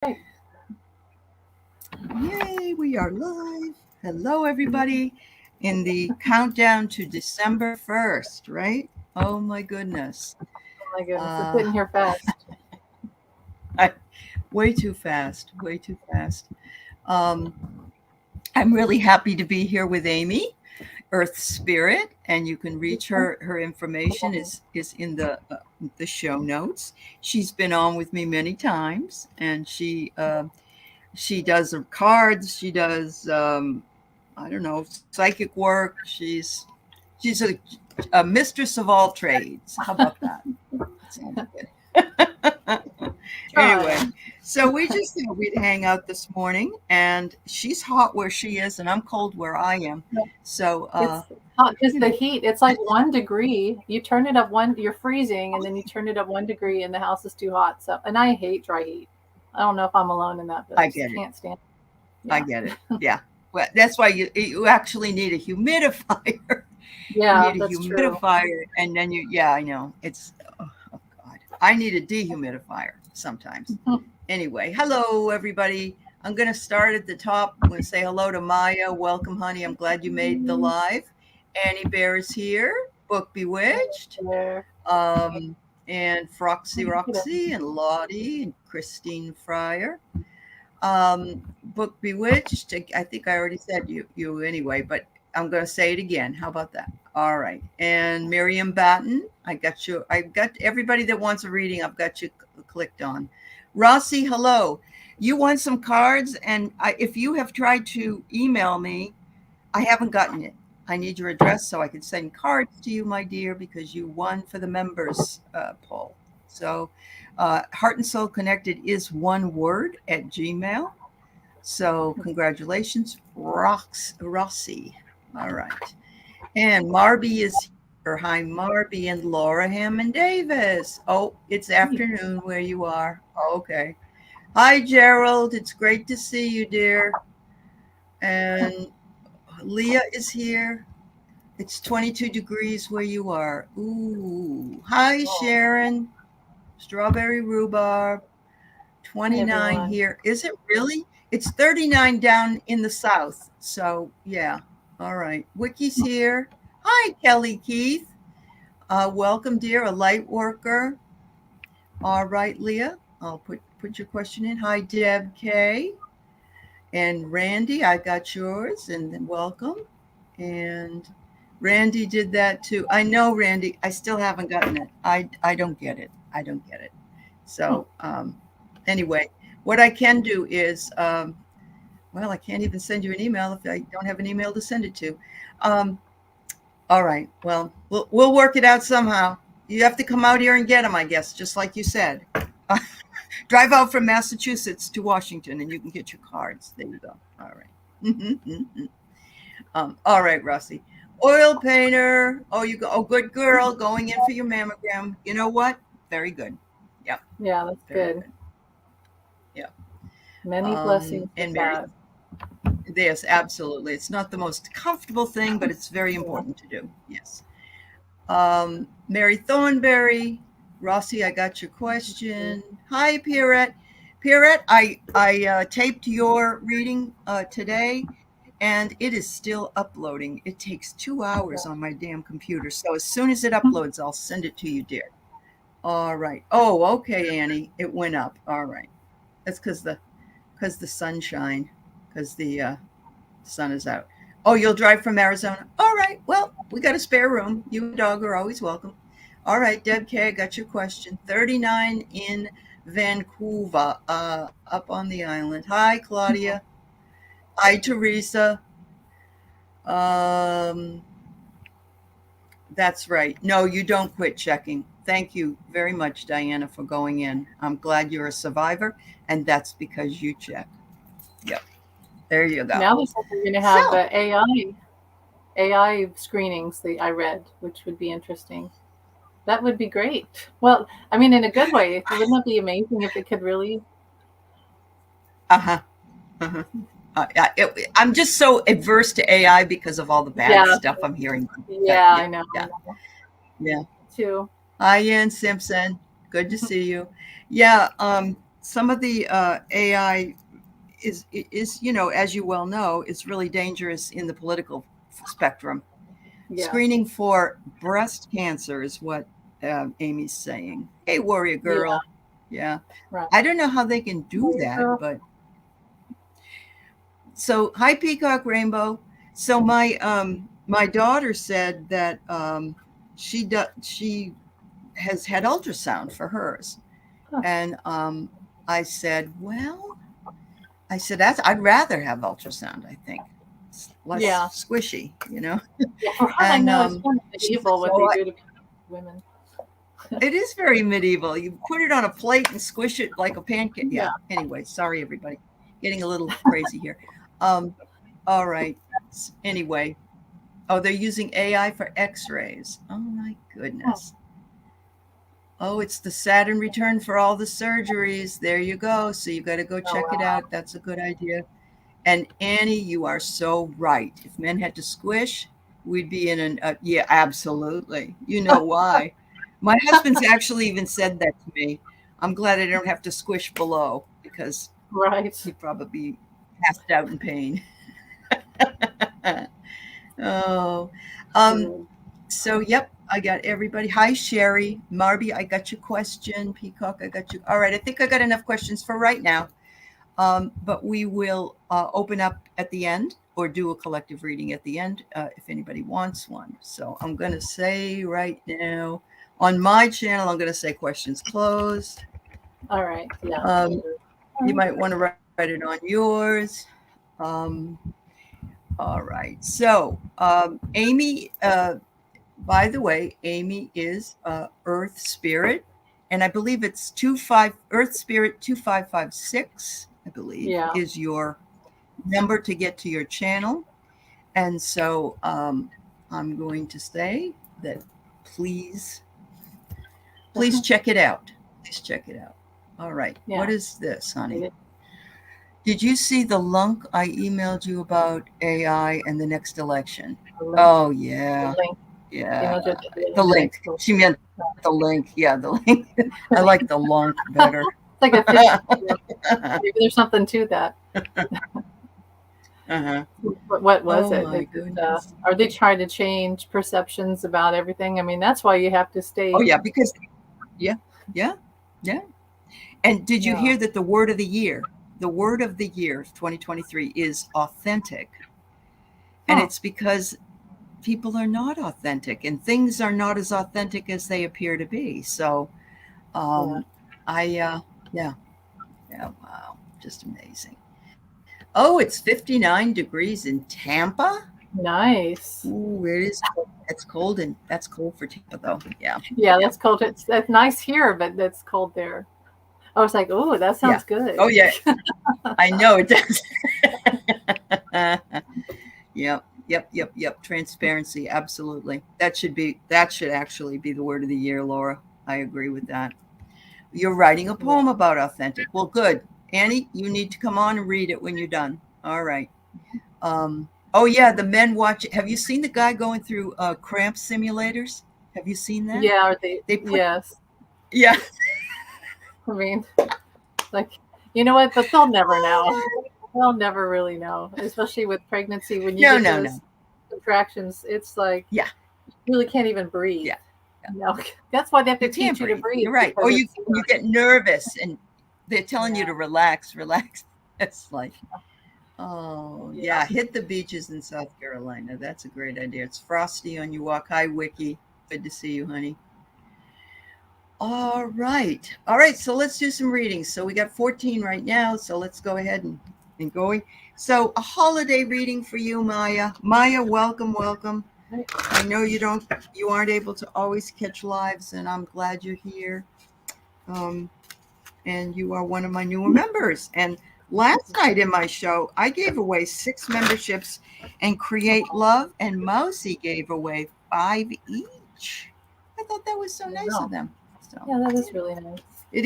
Right. Yay, we are live. Hello, everybody. In the countdown to December 1st, right? Oh, my goodness. Oh my goodness, it's Uh, getting here fast. I, way too fast, way too fast. Um, I'm really happy to be here with Amy, Earth Spirit, and you can reach her. Her information is in the show notes. She's been on with me many times, and she does her cards. She does I don't know, psychic work. She's a mistress of all trades. How about that? Sounds good. Anyway, Try. so we just thought we'd hang out this morning, and she's hot where she is, and I'm cold where I am. So, It's hot because you the know, heat, it's like 1 degree. You turn it up one, you're freezing, and then you turn it up 1 degree and the house is too hot. So, and I hate dry heat. I don't know if I'm alone in that, but I I just get it. can't stand it. I Yeah. get it. Yeah. Well, that's why you actually need a humidifier. You Yeah, need a that's true. humidifier, and then yeah, I know. Oh God. I need a dehumidifier sometimes. Anyway, hello everybody. I'm going to start at the top. I'm going to say hello to Maya. Welcome, honey. I'm glad you made the live. Annie Bear is here. Book Bewitched. There. Um, and Froxy Look at it. Roxy and Lottie and Christine Fryer. Book Bewitched. I think I already said you anyway, but I'm going to say it again. How about that? All right. And Miriam Batten, I got you. I got everybody that wants a reading. I've got you clicked on. Rossi, hello. You want some cards, and if you have tried to email me, I haven't gotten it. I need your address so I can send cards to you, my dear, because you won for the members poll. So, Heart and Soul Connected is one word at Gmail. So, congratulations, Rossi. All right. And Marby is here. Hi, Marby and Laura Hammond Davis. Oh, it's afternoon where you are. Okay. Hi, Gerald. It's great to see you, dear. And Leah is here. It's 22 degrees where you are. Ooh. Hi, Oh, Sharon. Strawberry rhubarb. hi 29 everyone. here. Is it really? It's 39 down in the south. So, yeah. All right. Wiki's here. Hi, Kelly Keith. Welcome, dear. A light worker. All right, Leah. I'll put your question in. Hi, Deb K. And Randy, I got yours. And then welcome. And Randy did that too. I know, Randy. I still haven't gotten it. I don't get it. I don't get it. Hmm. So anyway, what I can do is, well, I can't even send you an email if I don't have an email to send it to. Um, all right. Well, we'll work it out somehow. You have to come out here and get them, I guess, just like you said. Drive out from Massachusetts to Washington, and you can get your cards. There you go. All right. All right, Rusty. Oil painter. Oh, you go. Oh, good girl. Going in for your mammogram. You know what? Very good. Yeah, Yeah, that's very good. good. Yeah. Many blessings with And Mary, that. yes, absolutely. It's not the most comfortable thing, but it's very Yeah. important to do. Yes. Mary Thornberry. Rossi, I got your question. Hi, Pierrette. Pierrette, I taped your reading today, and it is still uploading. It takes 2 hours on my damn computer. So as soon as it uploads, I'll send it to you, dear. All right. Oh, okay, Annie. It went up. All right. That's because the sunshine, because the sun is out. Oh, you'll drive from Arizona. All right. Well, we got a spare room. You and dog are always welcome. All right, Deb K, I got your question. 39 in Vancouver, up on the island. Hi, Claudia. Hi, Teresa. Um, that's right. No, you don't quit checking. Thank you very much, Diana, for going in. I'm glad you're a survivor, and that's because you check. Yep. There you go. Now they said they're going to have So, AI screenings that I read, which would be interesting. That would be great. Well, I mean, in a good way. Wouldn't that be amazing if it could really? uh-huh. Uh-huh. I'm just so adverse to AI because of all the bad Yeah, stuff I'm hearing. yeah, Yeah, I know, I yeah, know. yeah. Too. Hi, Ian Simpson. Good to see you. Yeah. some of the AI is, as you well know, is really dangerous in the political spectrum. Yeah. Screening for breast cancer is what Amy's saying. Hey, Warrior Girl. Yeah. Right. I don't know how they can do Warrior that, Girl. but so hi, Peacock Rainbow. So my daughter said that she has had ultrasound for hers, Huh. and I said, well, I'd rather have ultrasound. I think it's less Yeah. squishy, Yeah, right. I And know it's kind of she said, medieval what they do to women. it is very medieval. You put it on a plate and squish it like a pancake. Yeah. Anyway, sorry everybody, getting a little crazy here. All right. Anyway, oh, they're using AI for X-rays. Oh my goodness. Oh, it's the Saturn return for all the surgeries. There you go. So you got to go check it out. That's a good idea. And Annie, you are so right. If men had to squish, we'd be in yeah, absolutely. You know why? My husband's actually even said that to me. I'm glad I don't have to squish below because Right. he'd probably be passed out in pain. Oh, so yep, I got everybody. Hi, Sherry, Marby, I got your question. Peacock, I got you. All right, I think I got enough questions for right now. But we will open up at the end or do a collective reading at the end if anybody wants one. So I'm going to say right now on my channel, I'm going to say questions closed. All right. Yeah. You might want to write it on yours. All right. So Amy, by the way, Amy is Earth Spirit. And I believe it's Earth Spirit 2556. I believe is your number to get to your channel. And so I'm going to say that please check it out. Please check it out. All right. Yeah. What is this, honey? Did you see the link I emailed you about AI and the next election? Oh, yeah. Yeah. The link. She meant the link. Yeah, the link. I like the lunk better. It's like a fish. Maybe there's something to that. What was it? Are they trying to change perceptions about everything? I mean, that's why you have to stay. Oh, yeah, because, yeah. And did you hear that the word of the year 2023 is authentic? And it's because people are not authentic and things are not as authentic as they appear to be. So, wow, just amazing. Oh, it's 59 degrees in Tampa. Nice. Ooh, it is. It's cold, and that's cold for Tampa, though. Yeah. Yeah, that's cold. That's nice here, but that's cold there. I was like, oh, that sounds good. Oh, yeah. I know it does. Yep. Transparency. Absolutely. That should actually be the word of the year, Laura. I agree with that. You're writing a poem about authentic. Well, good. Annie, you need to come on and read it when you're done. All right. Oh, yeah. The men watch it. Have you seen the guy going through cramp simulators? Have you seen that? Yeah. Yes. Yeah. I mean, like, you know what? But they'll never know. They'll never really know, especially with pregnancy. When you get those contractions, it's like, you really can't even breathe. Yeah. No, that's why they have to teach you to breathe. You're right. Or you get nervous and they're telling you to relax. It's like, oh, yeah. Hit the beaches in South Carolina. That's a great idea. It's frosty on your walk. Hi, Wiki. Good to see you, honey. All right. So let's do some readings. So we got 14 right now. So let's go ahead and going. So a holiday reading for you, Maya. Maya, welcome. I know you aren't able to always catch lives, and I'm glad you're here. And you are one of my newer members. And last night in my show, I gave away 6 memberships, and Create Love and Mousy gave away 5 each. I thought that was so nice of them. So, yeah, that is really nice. It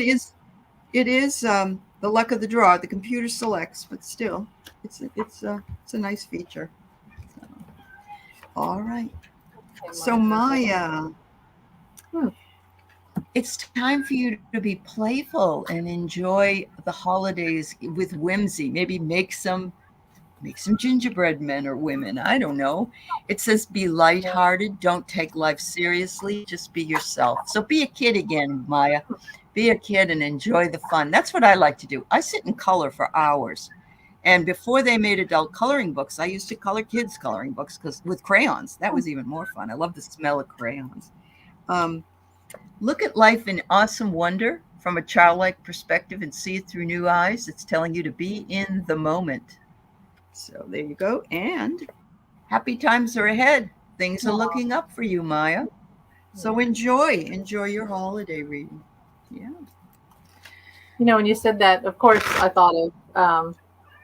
is the luck of the draw. The computer selects, but still, it's a nice feature. So, all right. So Maya, it's time for you to be playful and enjoy the holidays with whimsy. Maybe make some gingerbread men or women. I don't know. It says be lighthearted. Don't take life seriously. Just be yourself. So be a kid again, Maya. Be a kid and enjoy the fun. That's what I like to do. I sit and color for hours. And before they made adult coloring books, I used to color kids' coloring books because with crayons, that was even more fun. I love the smell of crayons. Look at life in awesome wonder from a childlike perspective and see it through new eyes. It's telling you to be in the moment. So there you go. And happy times are ahead. Things are looking up for you, Maya. So enjoy your holiday reading. Yeah. You know, when you said that, of course, I thought of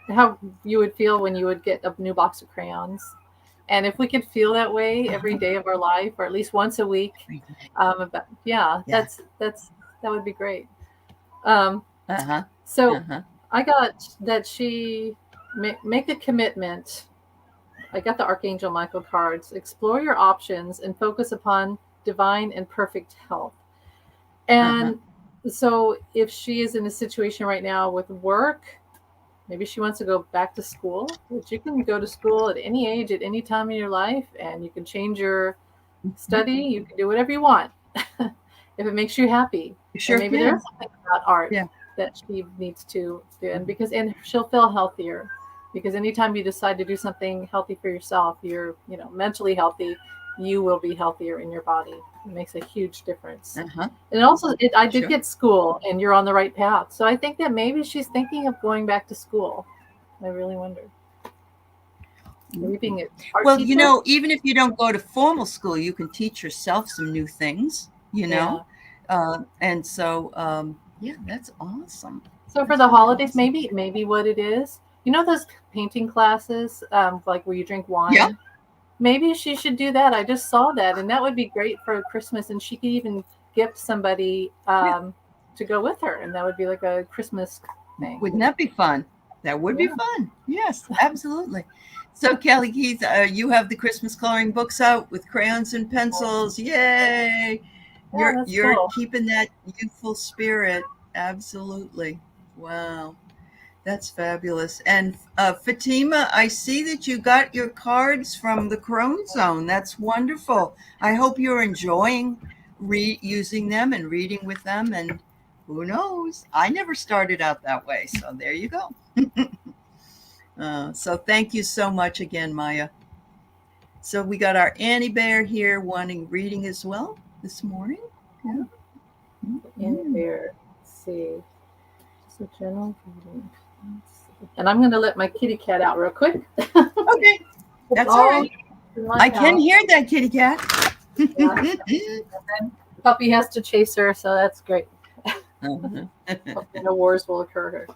how you would feel when you would get a new box of crayons. And if we could feel that way every day of our life, or at least once a week, that would be great. So I got that she make a commitment. I got the Archangel Michael cards. Explore your options and focus upon divine and perfect health. And so if she is in a situation right now with work, maybe she wants to go back to school, which you can go to school at any age, at any time in your life, and you can change your study. You can do whatever you want if it makes you happy. Sure. And maybe there's something about art that she needs to do, and she'll feel healthier. Because anytime you decide to do something healthy for yourself, you're mentally healthy, you will be healthier in your body. It makes a huge difference. And also, I did get school, and you're on the right path. So I think that maybe she's thinking of going back to school. I really wonder. Maybe being an art well, teacher? Even if you don't go to formal school, you can teach yourself some new things, and so, that's awesome. So for the holidays, maybe what it is, those painting classes, like where you drink wine? Yeah. Maybe she should do that. I just saw that, and that would be great for Christmas. And she could even gift somebody to go with her, and that would be like a Christmas thing. Wouldn't that be fun? That would be fun. Yes, absolutely. So Kelly Keith, you have the Christmas coloring books out with crayons and pencils. Yay! You're cool. Keeping that youthful spirit. Absolutely. Wow. That's fabulous. And Fatima, I see that you got your cards from the Crone Zone. That's wonderful. I hope you're enjoying using them and reading with them. And who knows? I never started out that way. So there you go. So thank you so much again, Maya. So we got our Annie Bear here wanting reading as well this morning. Yeah. Annie Bear. Let's see. Just a general reading. And I'm going to let my kitty cat out real quick. Okay. That's all right. I can hear that kitty cat. Puppy has to chase her, so that's great. No wars will occur.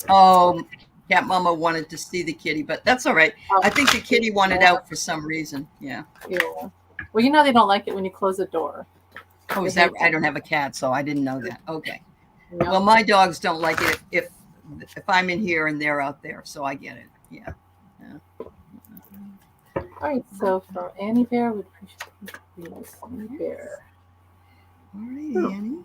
Oh, Cat Mama wanted to see the kitty, but that's all right. I think the kitty wanted out for some reason. Yeah. Well, they don't like it when you close the door. Oh, is that? I don't have a cat, so I didn't know that. Okay. No. Well, my dogs don't like it if I'm in here and they're out there, so I get it. Yeah. All right. So for Annie Bear, we appreciate this Annie Bear. All right, Annie.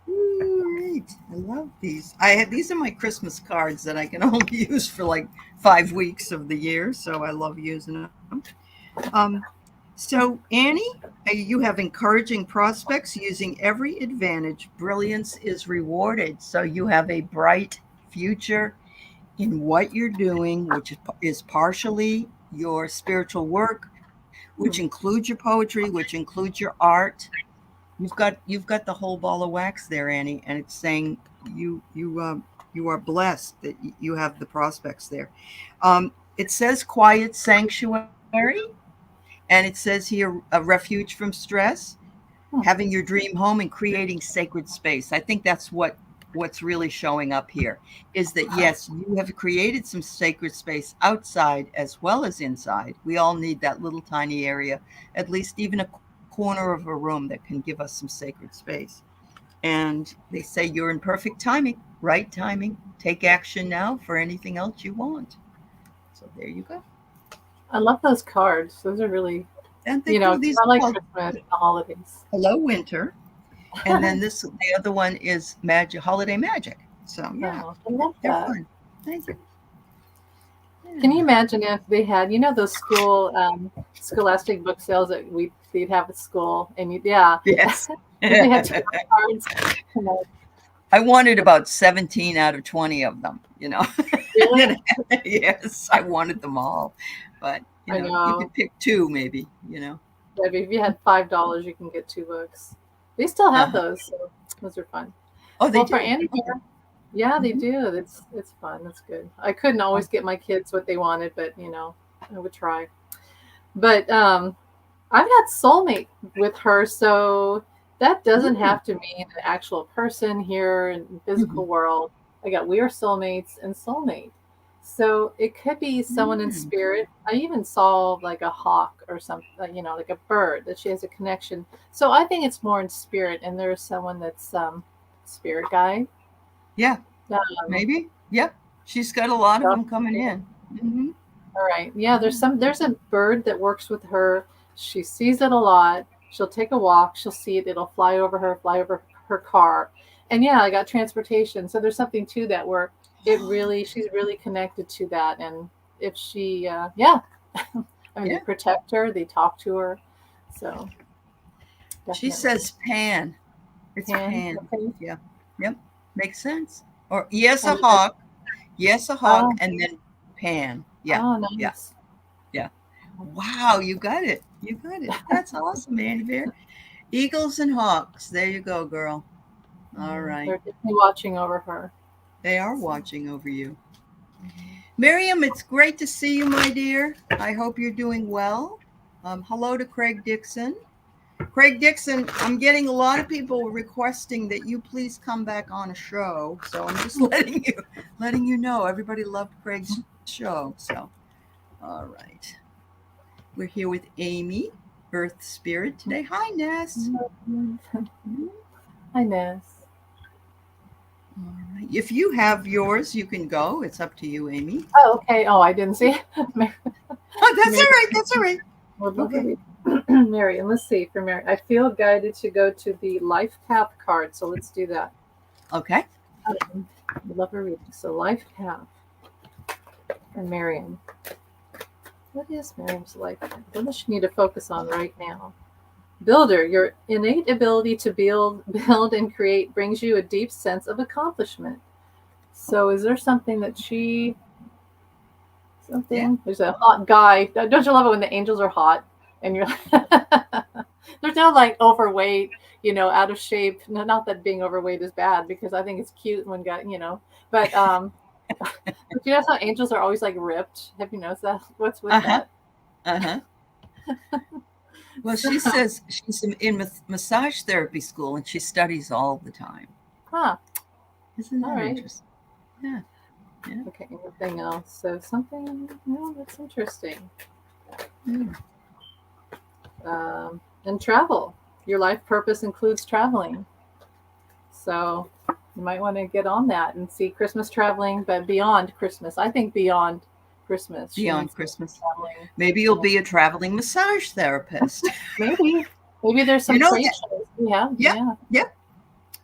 Great. I love these. These are my Christmas cards that I can only use for like 5 weeks of the year, so I love using them. So Annie, you have encouraging prospects using every advantage. Brilliance is rewarded. So you have a bright future in what you're doing, which is partially your spiritual work, which includes your poetry, which includes your art. You've got the whole ball of wax there, Annie, and it's saying you are blessed that you have the prospects there. It says quiet sanctuary. And it says here, a refuge from stress, having your dream home and creating sacred space. I think that's what's really showing up here is that, yes, you have created some sacred space outside as well as inside. We all need that little tiny area, at least even a corner of a room that can give us some sacred space. And they say you're in perfect timing, right timing. Take action now for anything else you want. So there you go. I love those cards. Those are really And they do these. I like Christmas, the holidays. Hello, winter. And then the other one is Holiday Magic. So yeah, I love they're that. fun. Thank you. Yeah. Can you imagine if they had, those scholastic book sales that they'd have at school, and Yes. they had cards. I wanted about 17 out of 20 of them. Really? Yes, I wanted them all, but you could pick two, maybe. But if you had $5, you can get 2 books. They still have those, so those are fun. Oh, they do. For Annie, yeah, they do. It's fun. That's good. I couldn't always get my kids what they wanted, but I would try. But I've got soulmate with her, so that doesn't have to mean an actual person here in the physical world. We are soulmates and soulmate. So it could be someone in spirit. I even saw like a hawk or something, like a bird that she has a connection. So I think it's more in spirit, and there's someone that's spirit guide. Yeah, maybe. Yep, she's got a lot of them coming in. Mm-hmm. All right. Yeah, there's a bird that works with her. She sees it a lot. She'll take a walk. She'll see it. It'll fly over her car. And yeah, I got transportation. So there's something to that where she's really connected to that. And if she, they protect her, they talk to her. So definitely. She says Pan. It's Pan. Okay. Yeah. Yep. Makes sense. Or a hawk. Yes, a hawk, and then Pan. Yeah. Oh, nice. Yeah. Yeah. Wow, you got it. That's awesome, Annie Bear. Eagles and hawks. There you go, girl. All right. They're definitely watching over her. They are watching over you. Miriam, it's great to see you, my dear. I hope you're doing well. Hello to Craig Dixon. Craig Dixon, I'm getting a lot of people requesting that you please come back on a show. So I'm just letting you know. Everybody loved Craig's show. So, all right. We're here with Amy, Earth Spirit today. Hi, Ness. Hi, Ness. All right. If you have yours, you can go. It's up to you, Amy. Oh, okay. Oh, I didn't see. Oh, that's all right. Okay. Mary, and let's see for Mary. I feel guided to go to the Life Path card, so let's do that. Okay. Love her reading. So Life Path for Miriam. What is Miriam's life path? What does she need to focus on right now? Builder, your innate ability to build and create brings you a deep sense of accomplishment. So is there something that there's a hot guy. Don't you love it when the angels are hot and you're there's no like overweight, out of shape. No, not that being overweight is bad, because I think it's cute when but but you know how angels are always like ripped? Have you noticed that? What's with that? Well, she says she's in massage therapy school and she studies all the time. Huh. Isn't that interesting? Yeah. Okay, anything else? So something, that's interesting. And travel. Your life purpose includes traveling. So you might want to get on that and see Christmas traveling, but beyond Christmas. I think beyond Christmas. Beyond Christmas. Traveling. Maybe you'll be a traveling massage therapist. Maybe there's some trade shows. Yeah.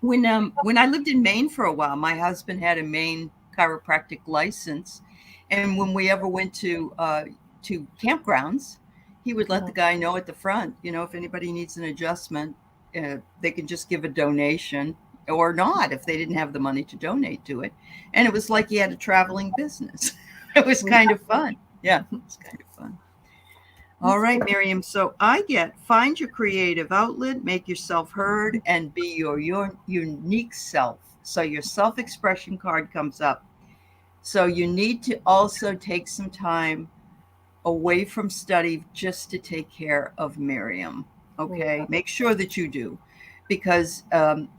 When I lived in Maine for a while, my husband had a Maine chiropractic license, and when we ever went to campgrounds, he would let the guy know at the front, if anybody needs an adjustment, they can just give a donation or not if they didn't have the money to donate to it. And it was like he had a traveling business. It was kind of fun. Yeah, it was kind of fun. All right, Miriam. So I find your creative outlet, make yourself heard, and be your unique self. So your self-expression card comes up. So you need to also take some time away from study just to take care of Miriam. Okay. Make sure that you do, because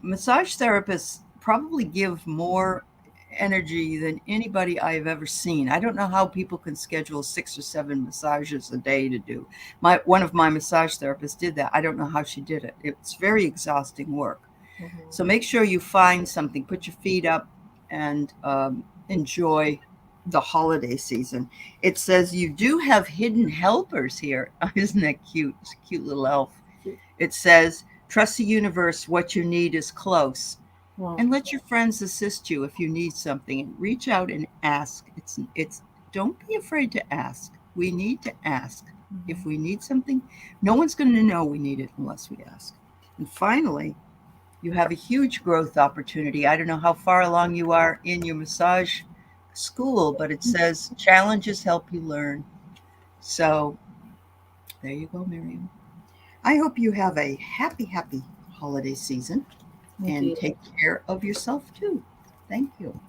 massage therapists probably give more energy than anybody I've ever seen. I don't know how people can schedule 6 or 7 massages a day to do. One of my massage therapists did that. I don't know how she did it. It's very exhausting work. So make sure you find something, put your feet up and enjoy the holiday season. It says you do have hidden helpers here. Isn't that cute? It's a cute little elf. It says, trust the universe, what you need is close. And let your friends assist you if you need something. Reach out and ask. It's don't be afraid to ask. We need to ask. If we need something, no one's going to know we need it unless we ask. And finally, you have a huge growth opportunity. I don't know how far along you are in your massage school, but it says challenges help you learn. So there you go, Miriam. I hope you have a happy holiday season. And take care of yourself too. Thank you.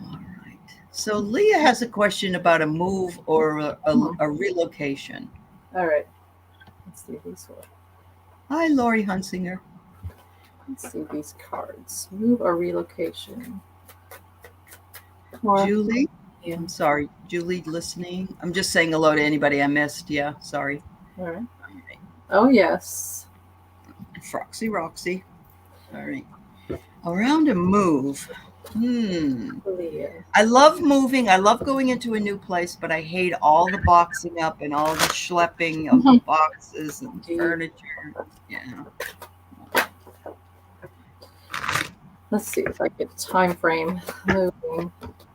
All right. So Leah has a question about a move or a relocation. All right. Let's see these ones. Hi, Lori Hunsinger. Let's see these cards. Move or relocation. Julie? Yeah. I'm sorry. Julie listening. I'm just saying hello to anybody I missed. Yeah, sorry. All right. Oh, yes. Roxy. All right. Around a move. I love moving. I love going into a new place, but I hate all the boxing up and all the schlepping of the boxes and furniture. Yeah. Let's see if I get time frame moving.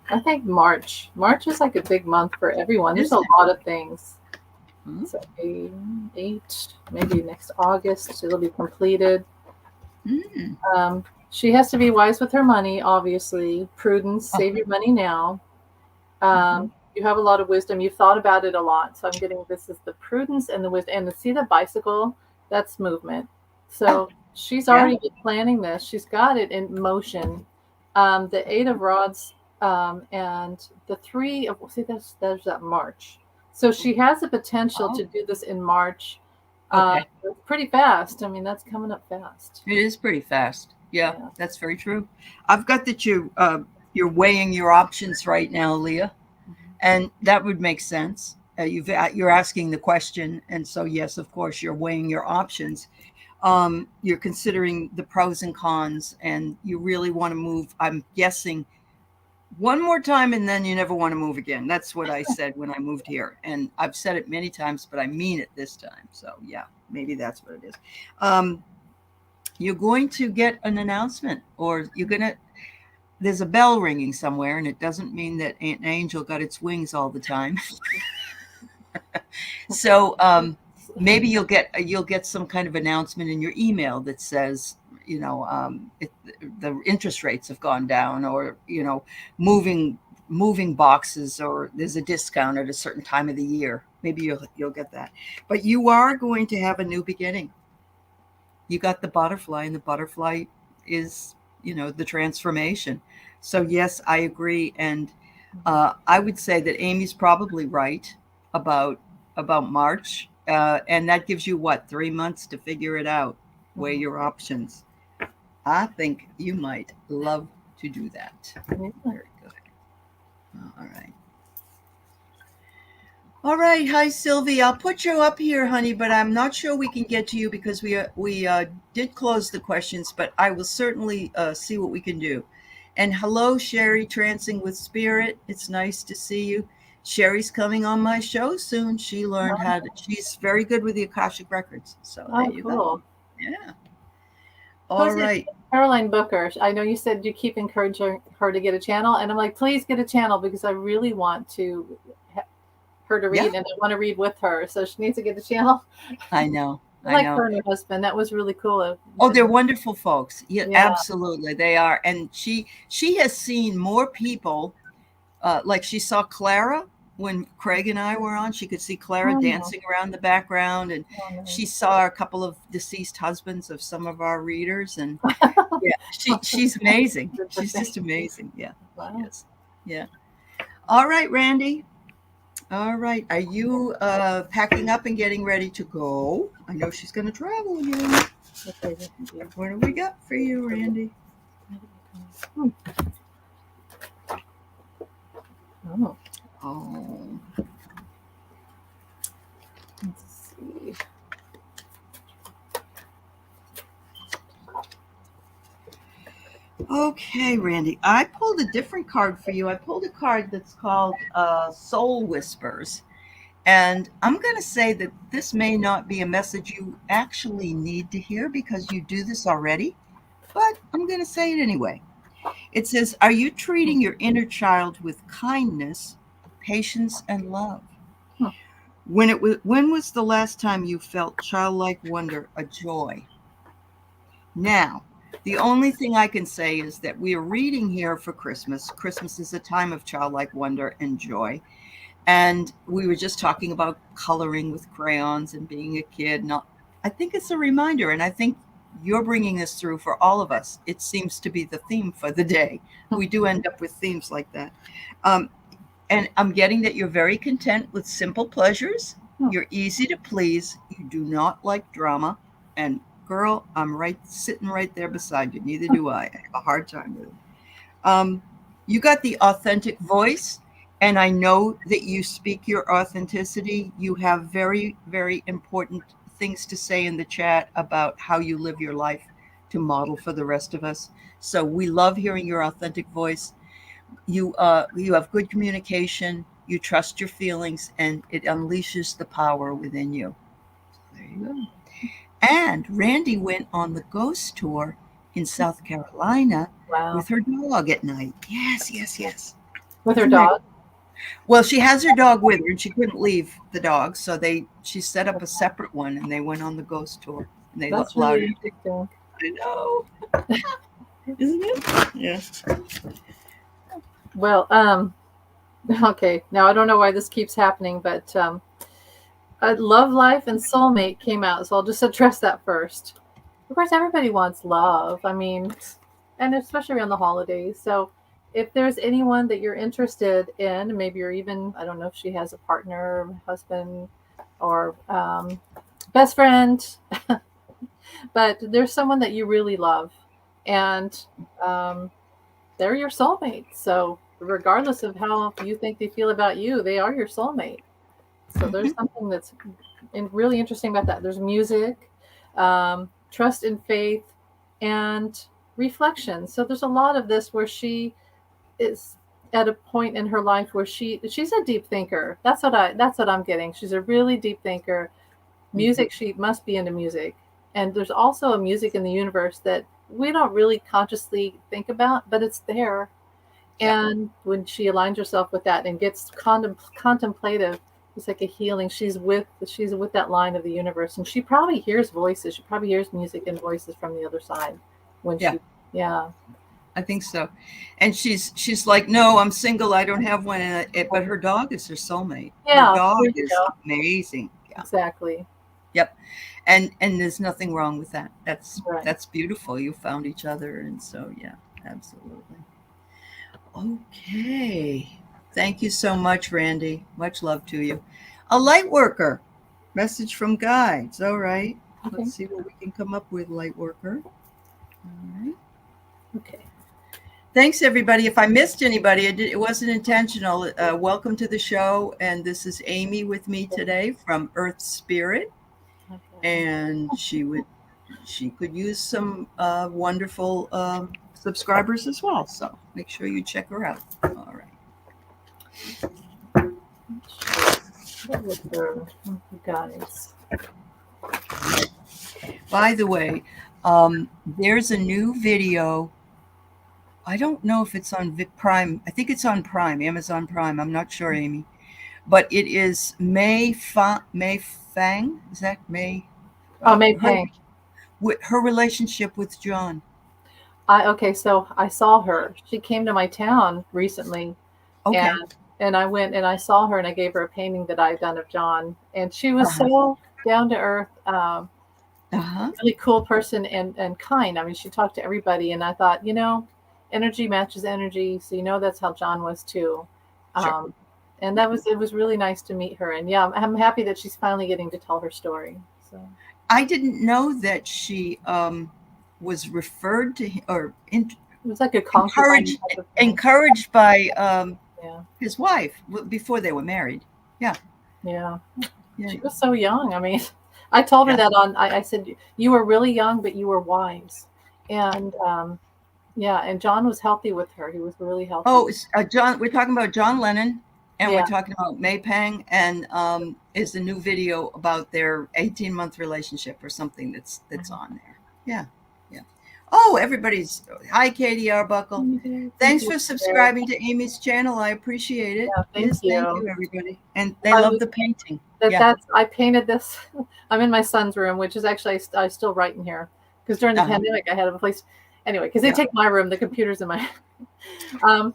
I think March. March is like a big month for everyone. There's a lot of things. So 8, maybe next August it'll be completed. She has to be wise with her money, obviously. Prudence, save your money now. You have a lot of wisdom. You've thought about it a lot. So I'm getting this is the prudence and the wisdom. And see the bicycle? That's movement. So she's already been planning this. She's got it in motion. The 8 of rods and the 3 of, see, there's that March. So she has the potential to do this in March. Pretty fast. I mean, that's coming up fast. It is pretty fast. Yeah, that's very true. I've got that you're weighing your options right now, Leah, and that would make sense. You're asking the question, and so yes, of course, you're weighing your options. You're considering the pros and cons, and you really want to move. I'm guessing one more time, and then you never want to move again. That's what I said when I moved here, and I've said it many times, but I mean it this time. So yeah, maybe that's what it is. You're going to get an announcement, or there's a bell ringing somewhere, and it doesn't mean that an angel got its wings all the time. So maybe you'll get some kind of announcement in your email that says, the interest rates have gone down, or moving boxes, or there's a discount at a certain time of the year. Maybe you'll get that. But you are going to have a new beginning. You got the butterfly, and the butterfly is, the transformation. So yes, I agree. And I would say that Amy's probably right about March. And that gives you 3 months to figure it out, weigh your options. I think you might love to do that. Very good. All right. All right. Hi, Sylvie. I'll put you up here, honey, but I'm not sure we can get to you because we did close the questions, but I will certainly see what we can do. And hello, Sherry, Trancing with Spirit. It's nice to see you. Sherry's coming on my show soon. She learned she's very good with the Akashic Records. So there you go. Yeah. All right. Caroline Booker. I know you said you keep encouraging her to get a channel, and I'm like, please get a channel because I really want her to read, and I want to read with her. So she needs to get a channel. I know. I like her and her husband. That was really cool. Oh, they're wonderful folks. Yeah, absolutely. They are. And she has seen more people, like she saw Clara when Craig and I were on. She could see Clara dancing around the background, and she saw a couple of deceased husbands of some of our readers. And she's amazing. She's just amazing. Yeah. Wow. Yes. Yeah. All right, Randy. All right. Are you packing up and getting ready to go? I know she's going to travel again. What do we got for you, Randy? Oh. Let's see. Okay, Randy, I pulled a different card for you. I pulled a card that's called Soul Whispers. And I'm going to say that this may not be a message you actually need to hear because you do this already, but I'm going to say it anyway. It says, are you treating your inner child with kindness, patience, and love? When was the last time you felt childlike wonder, a joy? Now, the only thing I can say is that we are reading here for Christmas. Christmas is a time of childlike wonder and joy. And we were just talking about coloring with crayons and being a kid. I think it's a reminder, and I think you're bringing this through for all of us. It seems to be the theme for the day. We do end up with themes like that. And I'm getting that you're very content with simple pleasures. You're easy to please. You do not like drama. And girl, I'm sitting right there beside you. Neither do I. I have a hard time with it. You got the authentic voice. And I know that you speak your authenticity. You have very, very important things to say in the chat about how you live your life to model for the rest of us. So we love hearing your authentic voice. You have good communication. You trust your feelings, and it unleashes the power within you. So there you go. And Randy went on the ghost tour in South Carolina with her dog at night. Yes. With her dog? Well, she has her dog with her, and she couldn't leave the dog, so she set up a separate one, and they went on the ghost tour. And they That's really interesting. I know, isn't it? Yeah. Well, okay. Now I don't know why this keeps happening, but Love Life and Soulmate came out, so I'll just address that first. Of course, everybody wants love. I mean, and especially around the holidays. So if there's anyone that you're interested in, maybe you're even, I don't know if she has a partner, husband, or best friend, but there's someone that you really love, and they're your soulmate. So regardless of how you think they feel about you, they are your soulmate. So there's something that's really interesting about that. There's music, trust and faith, and reflection. So there's a lot of this where she is at a point in her life where she's a deep thinker. That's what I'm getting. She's a really deep thinker. Music, she must be into music. And there's also a music in the universe that we don't really consciously think about, but it's there. And when she aligns herself with that and gets contemplative, it's like a healing. She's with that line of the universe, and she probably hears voices. She probably hears music and voices from the other side when I think so. And she's like, no, I'm single. I don't have one. But her dog is her soulmate. Yeah, her dog is amazing. Yeah. Exactly. Yep. And there's nothing wrong with that. That's beautiful. You found each other. And so, yeah, absolutely. Okay. Thank you so much, Randy. Much love to you. A light worker. Message from guides. All right. Okay. Let's see what we can come up with, light worker. All right. Okay. Thanks, everybody. If I missed anybody, it wasn't intentional. Welcome to the show. And this is Amy with me today from Earth Spirit. Okay. And she could use some wonderful subscribers as well. So make sure you check her out. All right. Guys. By the way, there's a new video. I don't know if it's on Prime. I think it's on Prime, Amazon Prime. I'm not sure, Amy. But it is May Fang. Is that May? May Fang. Her relationship with John. Okay, so I saw her. She came to my town recently. Okay. And I went and I saw her and I gave her a painting that I'd done of John. And she was so down to earth, really cool person and kind. I mean, she talked to everybody. And I thought, energy matches energy. So, that's how John was too. Sure. And it was really nice to meet her. And yeah, I'm happy that she's finally getting to tell her story. So I didn't know that she was referred to it was like a encouraged by his wife before they were married. Yeah. She was so young. I mean, I told her that I said, you were really young, but you were wise. And Yeah, and John was healthy with her. He was really healthy. Oh, John. We're talking about John Lennon, and Yeah. we're talking about May Pang, and is the new video about their 18-month relationship or something that's on there. Yeah, yeah. Oh, everybody's hi, Katie Arbuckle. Thanks for subscribing to Amy's channel. I appreciate it. Yeah, Yes, thank thank you. you, everybody. And they love the painting. That's I painted this. I'm in my son's room, which is actually I still write in here because during the pandemic I had a place. Anyway, because they take my room, the computer's in my. I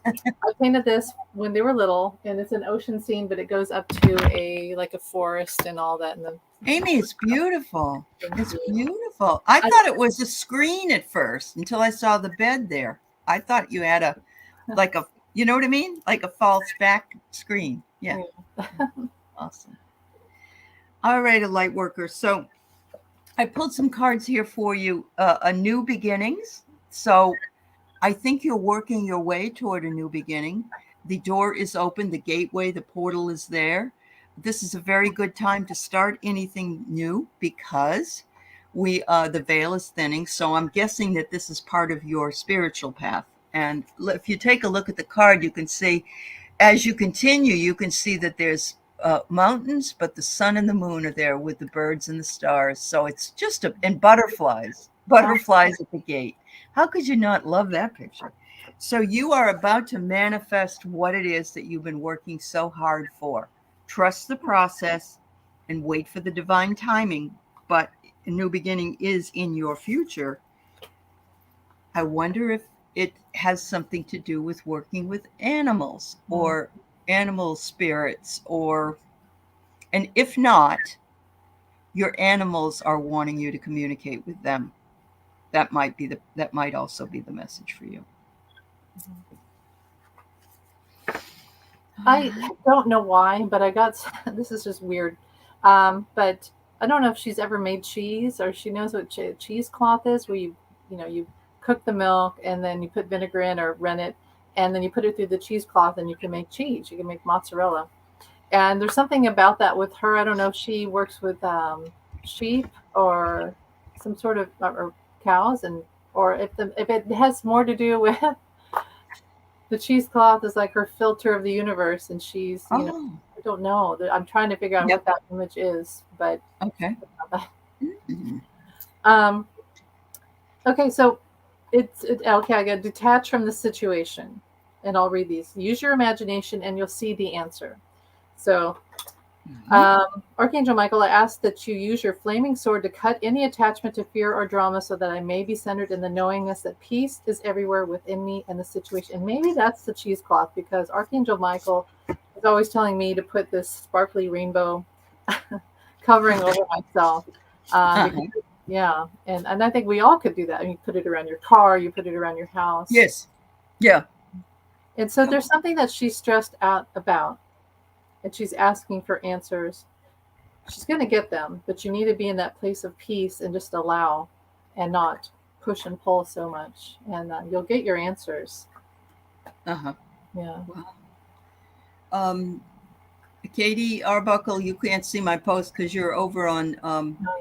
painted this when they were little, and it's an ocean scene, but it goes up to a forest and all that. And then Amy, it's beautiful. It's beautiful. I thought it was a screen at first until I saw the bed there. I thought you had you know what I mean? Like a false back screen. Yeah. Awesome. All right, a light worker. So I pulled some cards here for you, a new beginnings. So I think you're working your way toward a new beginning. The door is open, the gateway, the portal is there. This is a very good time to start anything new because the veil is thinning. So I'm guessing that this is part of your spiritual path. And if you take a look at the card, you can see as you continue, you can see that there's mountains, but the sun and the moon are there with the birds and the stars. So it's just and butterflies at the gate. How could you not love that picture? So you are about to manifest what it is that you've been working so hard for. Trust the process and wait for the divine timing, but a new beginning is in your future. I wonder if it has something to do with working with animals or animal spirits, and if not, your animals are wanting you to communicate with them. That might also be the message for you. I don't know why, but I got this is just weird. But I don't know if she's ever made cheese or she knows what cheesecloth is, where you cook the milk and then you put vinegar in or rennet, and then you put it through the cheesecloth and you can make cheese. You can make mozzarella. And there's something about that with her. I don't know if she works with sheep or some sort of or cows, or if it has more to do with the cheesecloth is like her filter of the universe, and she's I don't know. I'm trying to figure out what that image is, but okay. Okay, so okay. I got to detach from the situation, and I'll read these. Use your imagination, and you'll see the answer. So, Archangel Michael, I ask that you use your flaming sword to cut any attachment to fear or drama so that I may be centered in the knowingness that peace is everywhere within me and the situation. And maybe that's the cheesecloth, because Archangel Michael is always telling me to put this sparkly rainbow covering over myself. Yeah, and I think we all could do that. I mean, you put it around your car, you put it around your house. Yes. Yeah. And so there's something that she's stressed out about, and she's asking for answers. She's going to get them, but you need to be in that place of peace and just allow and not push and pull so much. And you'll get your answers. Uh-huh. Yeah. Wow. Katie Arbuckle, you can't see my post because you're over on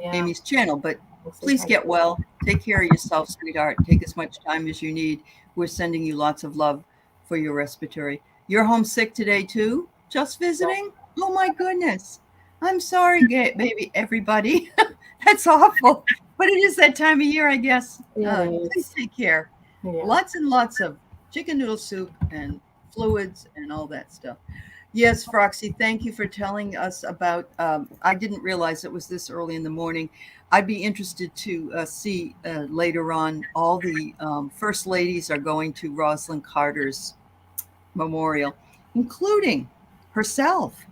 Amy's channel, but please get well. Take care of yourself, sweetheart. Take as much time as you need. We're sending you lots of love for your respiratory. You're homesick today too? Just visiting? Oh my goodness. I'm sorry, baby, everybody. That's awful. But it is that time of year, I guess. Please take care. Yeah. Lots and lots of chicken noodle soup and fluids and all that stuff. Yes, Froxy, thank you for telling us about, I didn't realize it was this early in the morning. I'd be interested to see later on, all the first ladies are going to Rosalind Carter's memorial, including herself.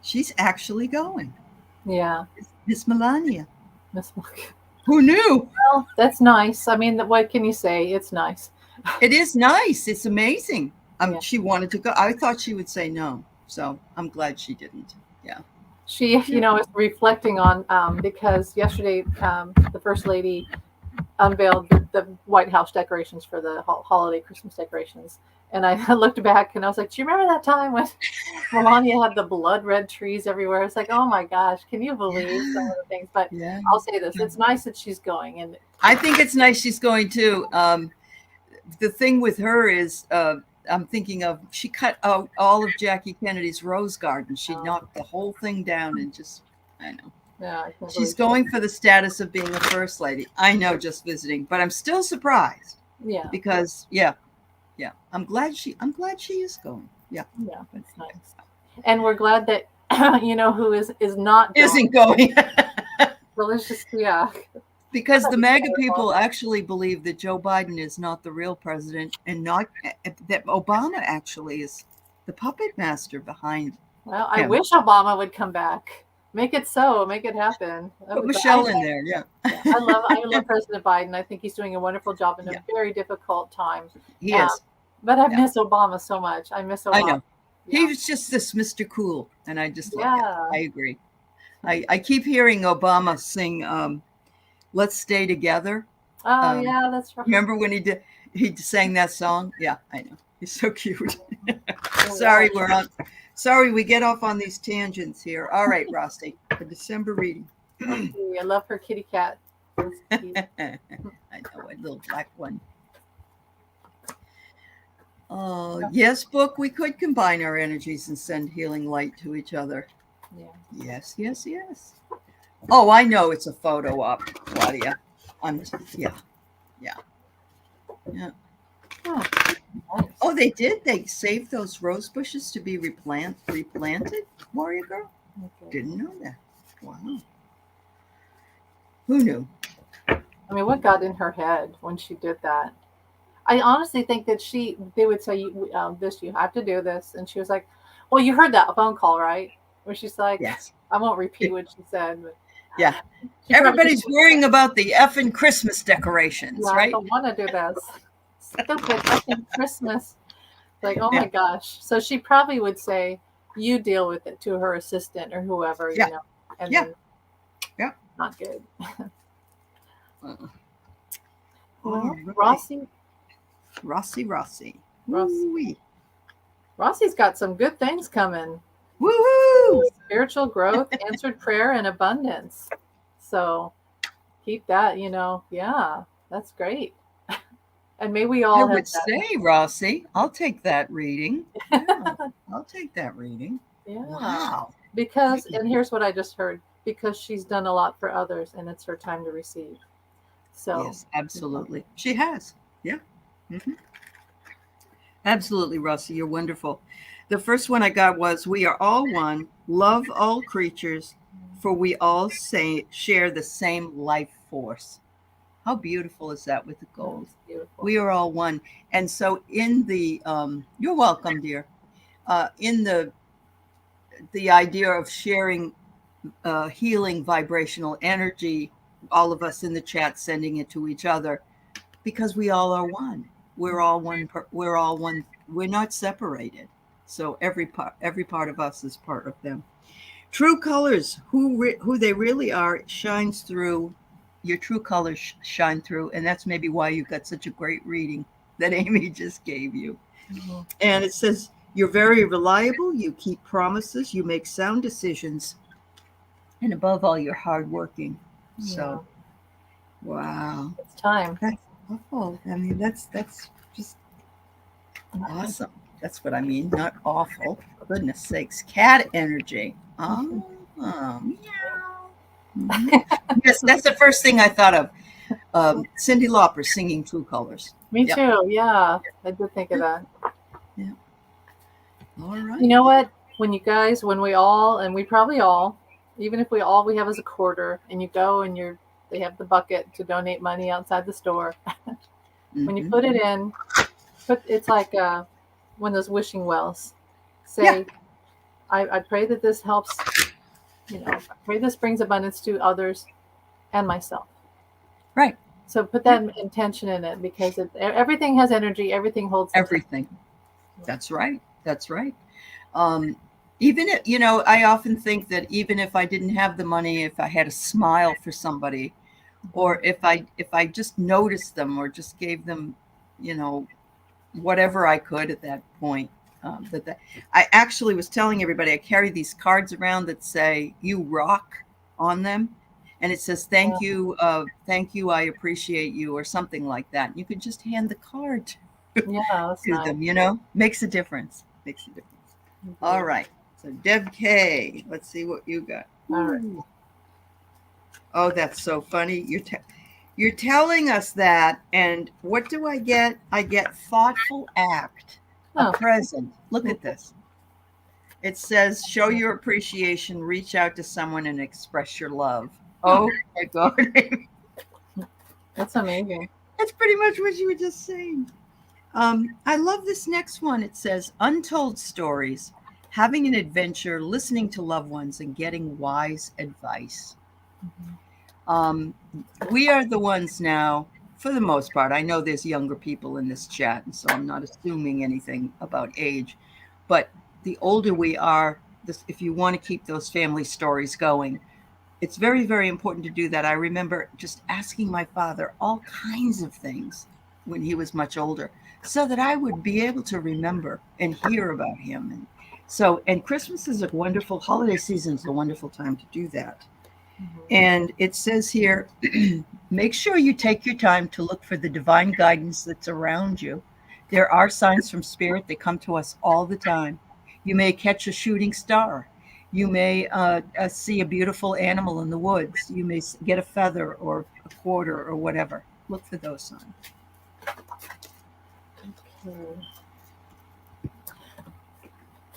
She's actually going. Yeah. Miss Melania. Miss Melania. Who knew? Well, that's nice. I mean, what can you say? It's nice. It is nice. It's amazing. She wanted to go. I thought she would say no. So I'm glad she didn't. Yeah. She, is reflecting on, because yesterday the First Lady unveiled the White House decorations for the holiday Christmas decorations. And I looked back and I was like, do you remember that time when Melania had the blood red trees everywhere? It's like, oh my gosh, can you believe some of the things? But I'll say this, it's nice that she's going. And I think it's nice she's going too. the thing with her is, I'm thinking of, she cut out all of Jackie Kennedy's Rose Garden. She knocked the whole thing down and just, I know. Yeah, She's going for the status of being a first lady. I know, just visiting, but I'm still surprised. Yeah. Because I'm glad she is going. Yeah. Yeah, that's nice. And we're glad that who is not going. Isn't going. Well, it's just because the MAGA people actually believe that Joe Biden is not the real president, and not that Obama actually is the puppet master behind. Well, I wish Obama would come back. Make it so. Make it happen. Put Michelle in there. Yeah. I love President Biden. I think he's doing a wonderful job in a very difficult time. He is. But I miss Obama so much. I miss Obama. I know. Yeah. He was just this Mr. Cool, and I just like it. I agree. I keep hearing Obama sing "Let's Stay Together." Oh yeah, that's right. Remember when he sang that song? Yeah, I know. He's so cute. Sorry, Sorry, we get off on these tangents here. All right, Rossi, the December reading. I love her kitty cat. I know, a little black one. Yes, book, we could combine our energies and send healing light to each other. Yeah. Yes. Oh, I know it's a photo op, Claudia. Yeah. Oh, they did? They saved those rose bushes to be replanted, Warrior Girl? Okay. Didn't know that. Wow. Who knew? I mean, what got in her head when she did that? I honestly think that they would say, you have to do this. And she was like, well, you heard that phone call, right? Where she's like, yes. I won't repeat what she said. But, yeah. Everybody's worrying about the effing Christmas decorations, right? I don't want to do this. Stupid fucking Christmas. Like, oh my gosh. So she probably would say, you deal with it, to her assistant or whoever, you know. And then, not good. Rossi. Rossi's got some good things coming. Woohoo! Spiritual growth, answered prayer, and abundance. So keep that, that's great. And may we all I would say, Rossi, I'll take that reading. Yeah, I'll take that reading. Yeah. Wow. Because, and here's what I just heard, because she's done a lot for others and it's her time to receive. So yes, absolutely. She has. Yeah. Mm-hmm. Absolutely, Rossi. You're wonderful. The first one I got was, we are all one, love all creatures, for we all share the same life force. How beautiful is that with the gold? We are all one. And so in the, you're welcome, dear. In the idea of sharing healing vibrational energy, all of us in the chat sending it to each other, because we all are one. We're all one. We're all one. We're not separated. So every part of us is part of them. True colors, who they really are, shines through. Your true colors shine through, and that's maybe why you got such a great reading that Amy just gave you. Mm-hmm. And it says, you're very reliable, you keep promises, you make sound decisions, and above all, you're hardworking. Yeah. So, wow. It's time. That's awful. I mean, that's just awesome. That's what I mean, not awful. Goodness sakes. Cat energy. Oh, meow. Mm-hmm. Yes, that's the first thing I thought of. Cyndi Lauper singing True Colors. Me too. Yeah, I did think of that. Yeah. All right. You know what? When we all, and we probably all, even if we have is a quarter, and you go and they have the bucket to donate money outside the store. Mm-hmm. When you put it in, it's like one of those wishing wells. Say, I pray that this helps. I pray this brings abundance to others and myself. Right. So put that intention in it, because everything has energy. Everything holds everything. That's right. That's right. Even if, I often think that even if I didn't have the money, if I had a smile for somebody, or if I just noticed them or just gave them, whatever I could at that point. I actually was telling everybody, I carry these cards around that say "You rock" on them, and it says, thank you, I appreciate you, or something like that. You could just hand the card Yeah, that's to nice. them, makes a difference. All right. So Deb K, let's see what you got. All right. Oh, that's so funny. You're telling us that, and what do I get? I get thoughtful act, a present. Look at this. It says, show your appreciation, reach out to someone and express your love. Oh my God. That's amazing. That's pretty much what you were just saying. I love this next one. It says, untold stories, having an adventure, listening to loved ones, and getting wise advice. We are the ones now, for the most part. I know there's younger people in this chat, and so I'm not assuming anything about age, but the older we are, if you want to keep those family stories going, it's very, very important to do that. I remember just asking my father all kinds of things when he was much older, so that I would be able to remember and hear about him. And Christmas is a wonderful, holiday season is a wonderful time to do that. And it says here, make sure you take your time to look for the divine guidance that's around you. There are signs from spirit that come to us all the time. You may catch a shooting star. You may see a beautiful animal in the woods. You may get a feather or a quarter or whatever. Look for those signs. Okay.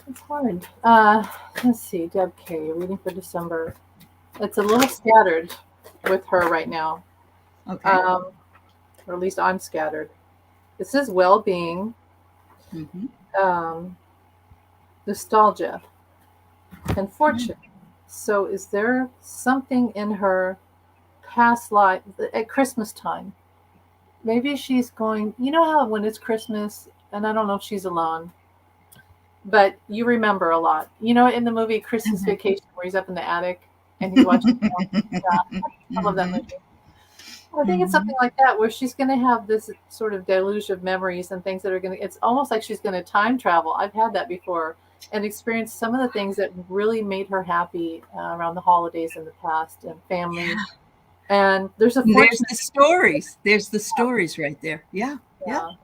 It's hard. Let's see, Deb K, reading for December. It's a little scattered with her right now. Okay. Or at least I'm scattered. It says well-being, nostalgia, and fortune. So is there something in her past life at Christmas time? Maybe she's going, you know how when it's Christmas, and I don't know if she's alone, but you remember a lot. You know, in the movie Christmas Vacation, where he's up in the attic and he's watching. I love that movie. I think it's something like that, where she's going to have this sort of deluge of memories and things that are going to, it's almost like she's going to time travel. I've had that before and experienced some of the things that really made her happy around the holidays in the past and family. Yeah. And there's the stories. There's the stories right there. Yeah. There's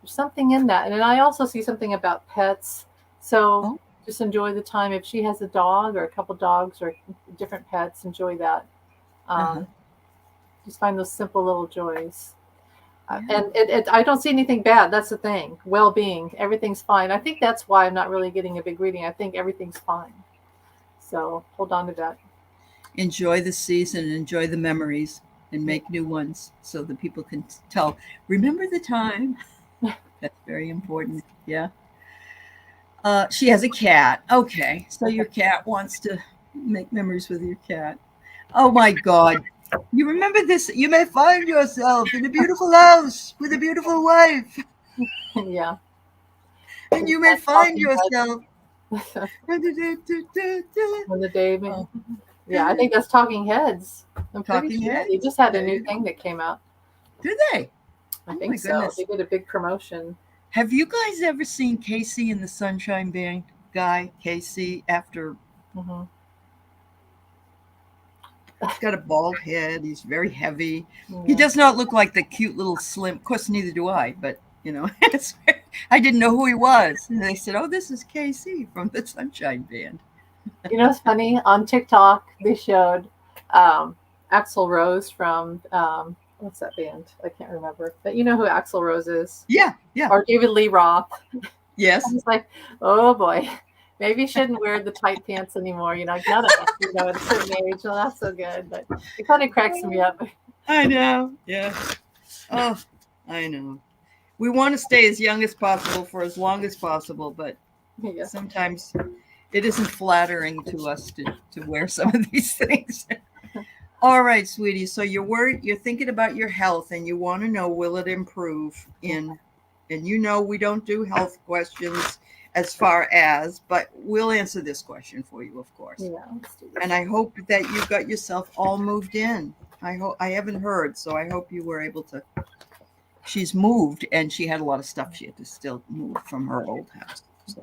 something in that. And then I also see something about pets. So just enjoy the time. If she has a dog or a couple dogs or different pets, enjoy that. Just find those simple little joys. And I don't see anything bad. That's the thing. Well-being. Everything's fine. I think that's why I'm not really getting a big reading. I think everything's fine. So hold on to that. Enjoy the season, enjoy the memories, and make new ones so that people can tell, remember the time. That's very important. Yeah. She has a cat. Okay. So your cat wants to make memories with your cat. Oh my God. You remember this? You may find yourself in a beautiful house with a beautiful wife. Yeah. And you may find yourself. When the day. Yeah, I think that's Talking Heads. I'm pretty sure they just had a new thing that came out. Do they? I think so. Goodness. They did a big promotion. Have you guys ever seen Casey and the Sunshine Band guy? Casey after. He's got a bald head. He's very heavy. Yeah. He does not look like the cute little slim. Of course, neither do I. But I didn't know who he was, and they said, "Oh, this is Casey from the Sunshine Band." You know, it's funny. On TikTok, they showed Axl Rose from what's that band? I can't remember. But you know who Axl Rose is? Yeah. Or David Lee Roth. Yes. I was like, oh boy. Maybe you shouldn't wear the tight pants anymore. You know, none of us, at a certain age. Well, that's so good. But it kind of cracks me up. I know. Yeah. Oh, I know. We want to stay as young as possible for as long as possible, but sometimes it isn't flattering to us to wear some of these things. All right, sweetie. So you're worried, you're thinking about your health, and you want to know, will it improve and we don't do health questions as far as, but we'll answer this question for you, of course. Yeah, let's do this. And I hope that you got yourself all moved in. I haven't heard, so I hope you were able to. She's moved, and she had a lot of stuff she had to still move from her old house. So.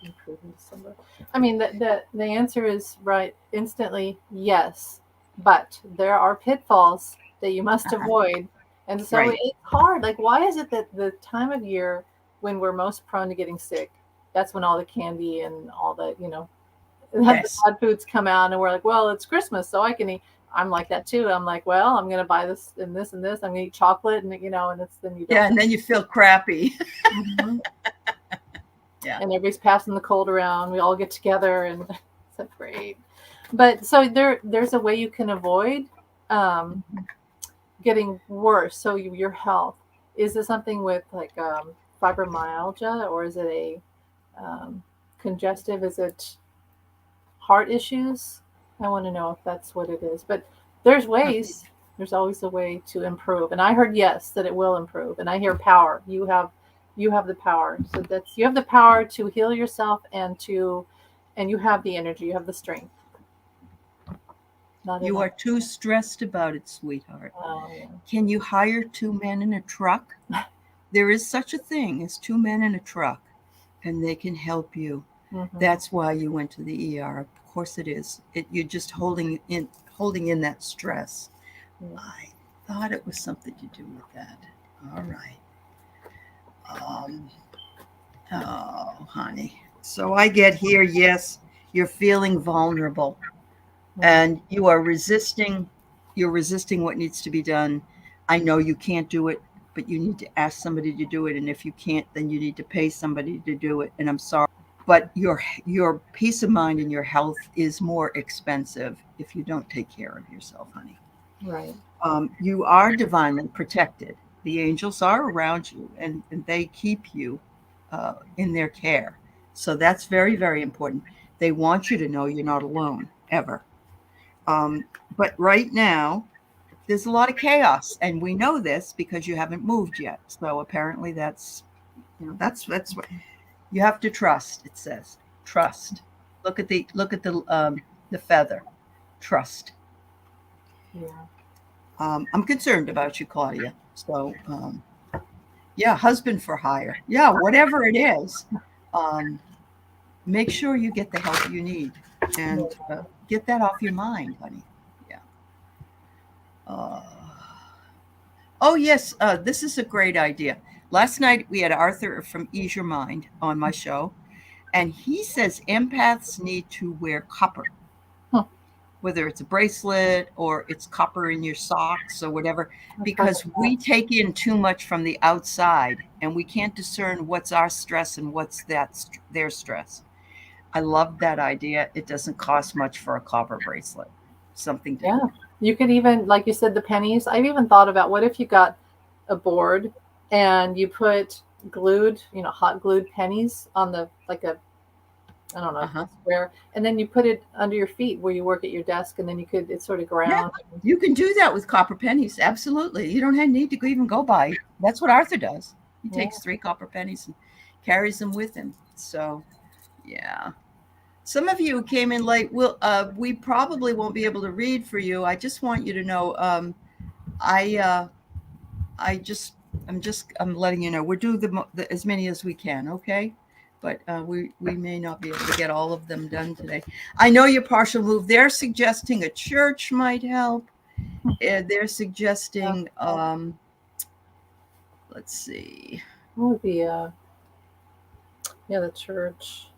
improve in December. I mean, the answer is right instantly yes, but there are pitfalls that you must avoid, and so Right. it's hard. Like, why is it that the time of year when we're most prone to getting sick, that's when all the candy and all the the Yes. bad foods come out, and we're like, well, it's Christmas, so I can eat. I'm like that too. I'm like, well, I'm gonna buy this and this and this. I'm gonna eat chocolate, and and it's then you don't. Yeah, and then you feel crappy. Mhm. Yeah. And everybody's passing the cold around. We all get together, and it's like great. But so there's a way you can avoid um, getting worse. So your health, is this something with like fibromyalgia, or is it a congestive? Is it heart issues? I want to know if that's what it is. But there's ways. There's always a way to improve. And I heard yes that it will improve. And I hear power. You have the power. So that's you have the power to heal yourself and you have the energy. You have the strength. Not You enough. are too stressed about it, sweetheart. Oh, yeah. Can you hire two men in a truck? There is such a thing as two men in a truck, and they can help you. Mm-hmm. That's why you went to the ER. Of course it is. You're just holding in that stress. Yeah. I thought it was something to do with that. All right. Oh, honey. So I get here, yes, you're feeling vulnerable and you are resisting. You're resisting what needs to be done. I know you can't do it, but you need to ask somebody to do it. And if you can't, then you need to pay somebody to do it. And I'm sorry, but your peace of mind and your health is more expensive if you don't take care of yourself, honey. Right. You are divinely protected. The angels are around you, and they keep you in their care. So that's very, very important. They want you to know you're not alone ever. But right now, there's a lot of chaos, and we know this because you haven't moved yet. So apparently, that's what you have to trust. It says trust. Look at the feather. Trust. Yeah. I'm concerned about you, Claudia. So yeah, husband for hire. Yeah, whatever it is. Make sure you get the help you need and get that off your mind, honey. Yeah. Uh, oh, yes. This is a great idea. Last night we had Arthur from Ease Your Mind on my show, and he says empaths need to wear copper, whether it's a bracelet or it's copper in your socks or whatever, because we take in too much from the outside and we can't discern what's our stress and what's their stress. I love that idea. It doesn't cost much for a copper bracelet. Something to Yeah. You could even, like you said, the pennies. I've even thought about what if you got a board and you put hot glued pennies on the like a I don't know square, and then you put it under your feet where you work at your desk, and then it's sort of ground. Yeah, you can do that with copper pennies. Absolutely. You don't need to even go buy. That's what Arthur does. He takes 3 copper pennies and carries them with him. So, yeah. Some of you who came in late, we probably won't be able to read for you. I just want you to know, I'm letting you know we're doing as many as we can, okay? But we may not be able to get all of them done today. I know you're partial move. They're suggesting a church might help. They're suggesting, let's see. What would be the church.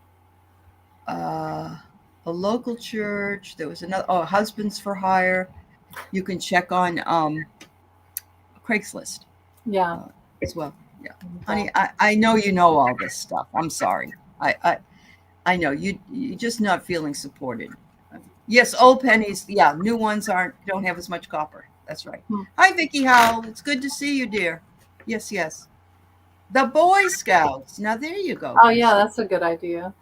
A local church. There was another. Oh, Husbands for Hire. You can check on Craigslist. Yeah. As well. Yeah, honey. I know you know all this stuff. I'm sorry. I know you're just not feeling supported. Yes, old pennies. Yeah, new ones don't have as much copper. That's right. Hi, Vicki Howell. It's good to see you, dear. Yes, yes. The Boy Scouts. Now there you go. Oh yeah, that's a good idea.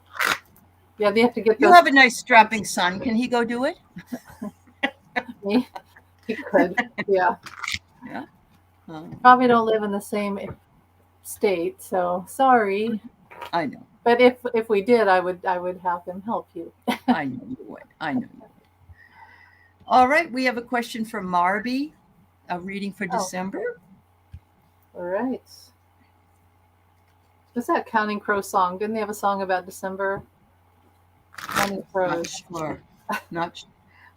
Yeah, they have to get. You have a nice strapping son. Can he go do it? He could. Yeah. Yeah. Probably don't live in the same state, so sorry. I know. But if we did, I would have him help you. I know you would. I know you would. All right, we have a question from Marby, a reading for December. All right. What's that Counting Crow song? Didn't they have a song about December? Counting Not Crows. sure. Not.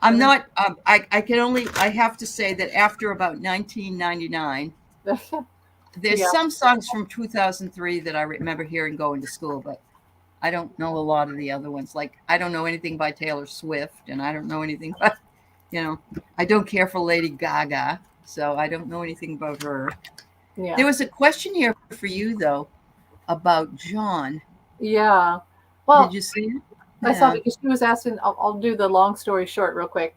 I'm not. I can only. I have to say that after about 1999, there's Yeah. some songs from 2003 that I remember hearing going to school, but I don't know a lot of the other ones. Like I don't know anything by Taylor Swift, and I don't know anything about, I don't care for Lady Gaga, so I don't know anything about her. Yeah. There was a question here for you though about John. Yeah. Well, did you see it? I saw it because she was asking. I'll do the long story short real quick.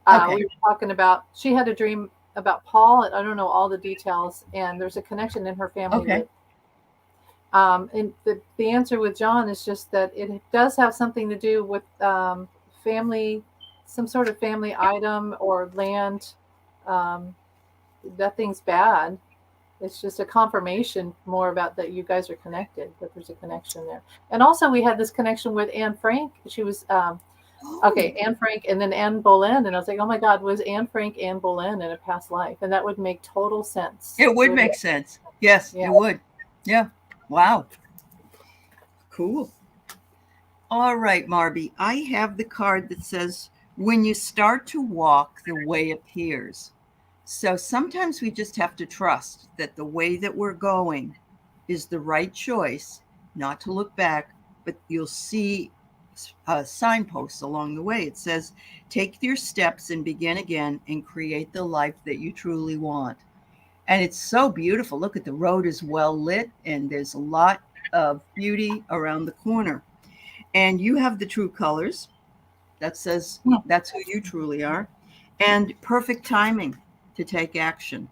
Okay. We were talking about she had a dream about Paul. I don't know all the details, and there's a connection in her family. Okay. And the answer with John is just that it does have something to do with family, some sort of family item or land. Nothing's bad. It's just a confirmation more about that you guys are connected, that there's a connection there. And also we had this connection with Anne Frank. She was Anne Frank and then Anne Boleyn. And I was like, oh my God, was Anne Frank Anne Boleyn in a past life? And that would make total sense. It would make sense. Yes, yeah. It would. Yeah. Wow. Cool. All right, Marby. I have the card that says, when you start to walk, the way appears. So sometimes we just have to trust that the way that we're going is the right choice, not to look back, but you'll see signposts along the way. It says, take your steps and begin again and create the life that you truly want. And it's so beautiful. Look at the road is well lit and there's a lot of beauty around the corner. And you have the true colors. That says that's who you truly are. And perfect timing to take action.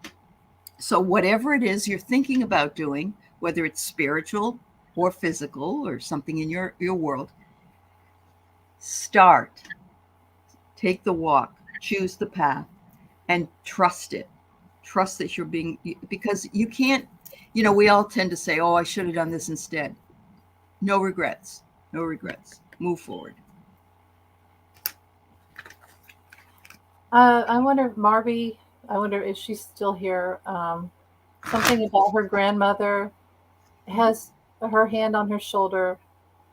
So whatever it is you're thinking about doing, whether it's spiritual or physical or something in your world, start. Take the walk, choose the path, and trust it. Trust that you're being, because you can't, we all tend to say, oh, I should have done this instead. No regrets. No regrets. Move forward. I wonder, Marby, I wonder if she's still here. Something about her grandmother has her hand on her shoulder.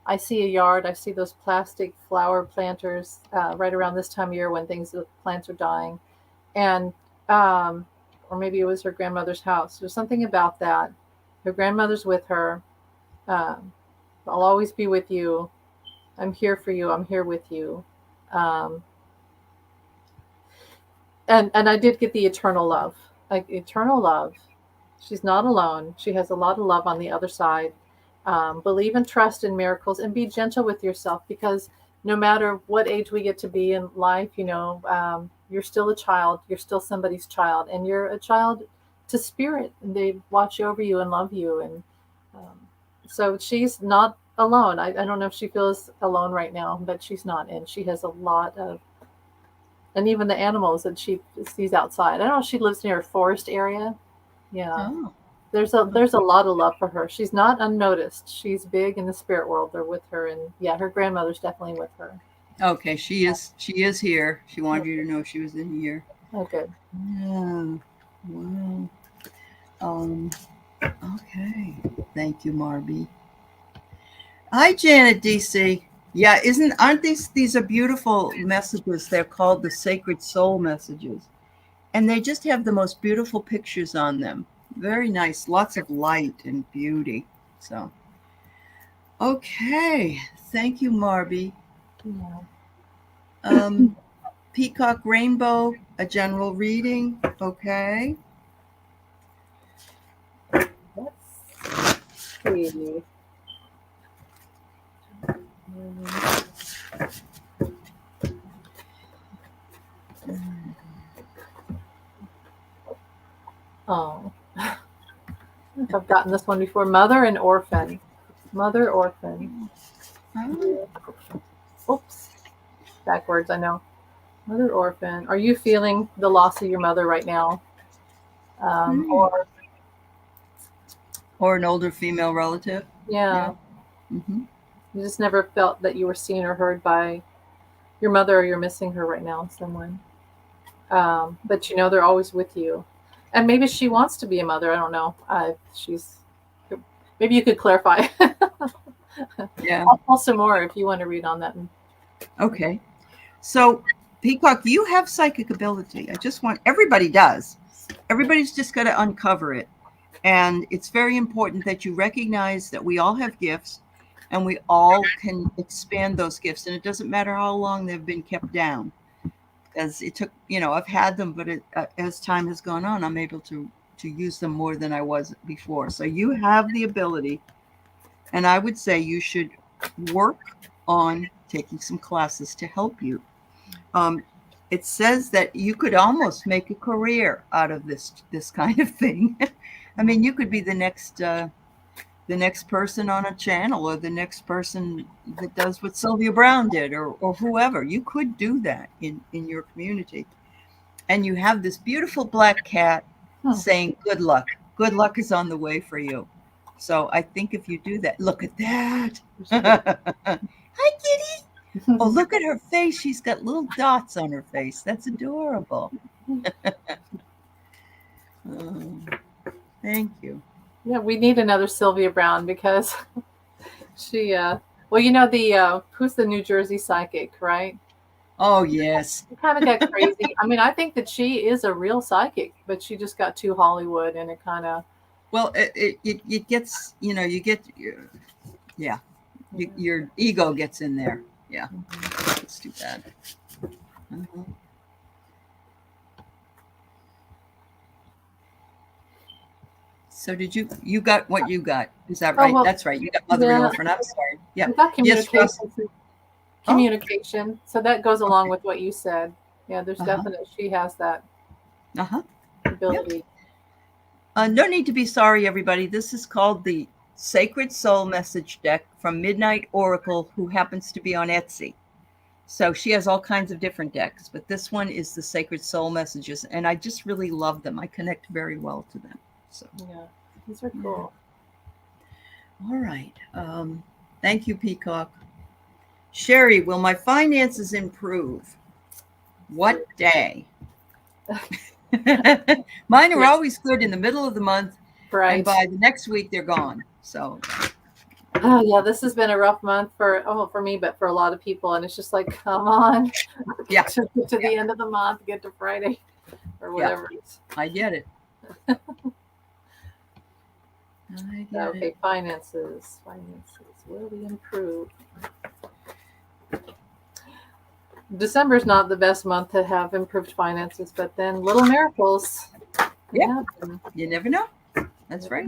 I see a yard. I see those plastic flower planters right around this time of year when plants are dying. And, or maybe it was her grandmother's house. There's something about that. Her grandmother's with her. I'll always be with you. I'm here for you. I'm here with you. And I did get the eternal love, like eternal love. She's not alone. She has a lot of love on the other side. Believe and trust in miracles and be gentle with yourself, because no matter what age we get to be in life, you're still a child. You're still somebody's child, and you're a child to spirit, and they watch over you and love you. And so she's not alone. I don't know if she feels alone right now, but she's not. And she has a lot of, and even the animals that she sees outside. I don't know if she lives near a forest area. Yeah. Oh. There's a lot of love for her. She's not unnoticed. She's big in the spirit world. They're with her, and yeah, her grandmother's definitely with her. Okay, she is here. She wanted you to know she was in here. Oh, good. Yeah. Wow. Okay. Thank you, Marby. Hi, Janet DC. Yeah, aren't these are beautiful messages? They're called the Sacred Soul messages. And they just have the most beautiful pictures on them. Very nice. Lots of light and beauty. So, okay. Thank you, Marby. Yeah. Peacock Rainbow, a general reading. Okay. Let's see. Oh, I've gotten this one before. Mother and orphan. Mother, orphan. Oops. Backwards, I know. Mother, orphan. Are you feeling the loss of your mother right now? Or an older female relative? Yeah. Mm-hmm. You just never felt that you were seen or heard by your mother, or you're missing her right now in some way. But they're always with you. And maybe she wants to be a mother. I don't know. maybe you could clarify. Yeah. I'll pull some more if you want to read on that. Okay. So, Peacock, you have psychic ability. I just want, everybody does. Everybody's just got to uncover it. And it's very important that you recognize that we all have gifts and we all can expand those gifts. And it doesn't matter how long they've been kept down. As it took, I've had them, but as time has gone on, I'm able to use them more than I was before. So you have the ability. And I would say you should work on taking some classes to help you. It says that you could almost make a career out of this kind of thing. I mean, you could be the next person on a channel, or the next person that does what Sylvia Browne did, or whoever. You could do that in your community. And you have this beautiful black cat saying, good luck. Good luck is on the way for you. So I think if you do that, look at that. Hi, kitty. Oh, look at her face. She's got little dots on her face. That's adorable. Thank you. Yeah, we need another Sylvia Browne because she, well, who's the New Jersey psychic, right? Oh, yes. It kind of got crazy. I mean, I think that she is a real psychic, but she just got too Hollywood, and it kind of. Well, it gets, your ego gets in there. Yeah, that's too bad. Uh-huh. So did you got what you got? Is that right? That's right. You got Mother and Orphan. I'm sorry. Yeah. We got communication. So that goes along with what you said. Yeah, there's definitely, she has that ability. Yep. No need to be sorry, everybody. This is called the Sacred Soul Message Deck from Midnight Oracle, who happens to be on Etsy. So she has all kinds of different decks, but this one is the Sacred Soul Messages, and I just really love them. I connect very well to them. So yeah, these are cool. All right. Thank you, Peacock. Sherry, will my finances improve? What day? Mine are always good in the middle of the month, right? And by the next week they're gone. So oh yeah, this has been a rough month for me, but for a lot of people, and it's just like, come on, to the end of the month, get to Friday or whatever. I get it. Okay, finances will we improve? December's not the best month to have improved finances, but then little miracles. Yeah, you never know. That's right.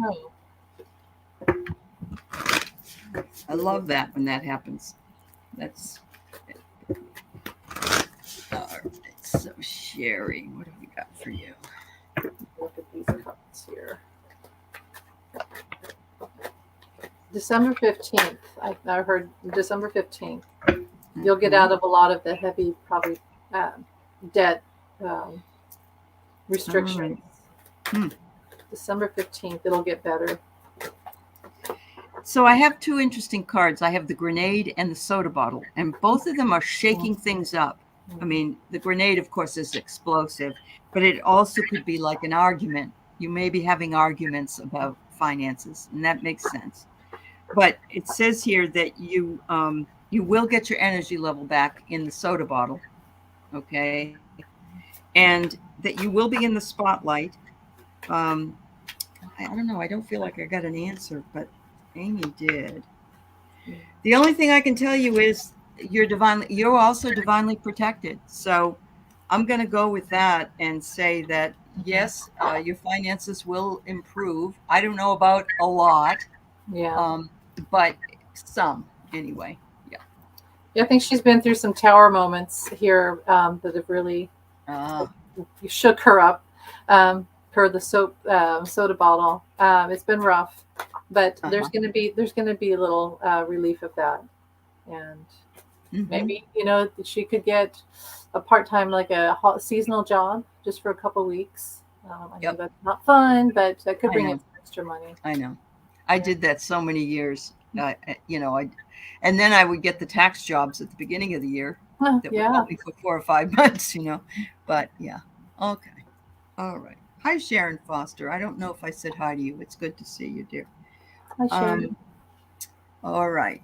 I love that when that happens. That's all right. So Sherry, what have we got for you? Look at these cards here. December 15th. I heard December 15th. You'll get out of a lot of the heavy, probably debt restrictions. December 15th, it'll get better. So I have two interesting cards. I have the grenade and the soda bottle, and both of them are shaking things up. I mean, the grenade, of course, is explosive, but it also could be like an argument. You may be having arguments about finances, and that makes sense. But it says here that you will get your energy level back in the soda bottle, okay? And that you will be in the spotlight. I don't know. I don't feel like I got an answer, but Amy did. The only thing I can tell you is you're also divinely protected. So I'm going to go with that and say that, yes, your finances will improve. I don't know about a lot. Yeah. But some anyway. Yeah, I think she's been through some tower moments here that have really shook her up. Per the soda bottle, it's been rough, but there's going to be a little relief of that, and maybe she could get a part-time, like a seasonal job, just for a couple weeks. I know that's not fun, but that could bring in some extra money. I know. I did that so many years, and then I would get the tax jobs at the beginning of the year that would help me for 4 or 5 months, but yeah. Okay. All right. Hi, Sharon Foster. I don't know if I said hi to you. It's good to see you, dear. Hi, Sharon. All right.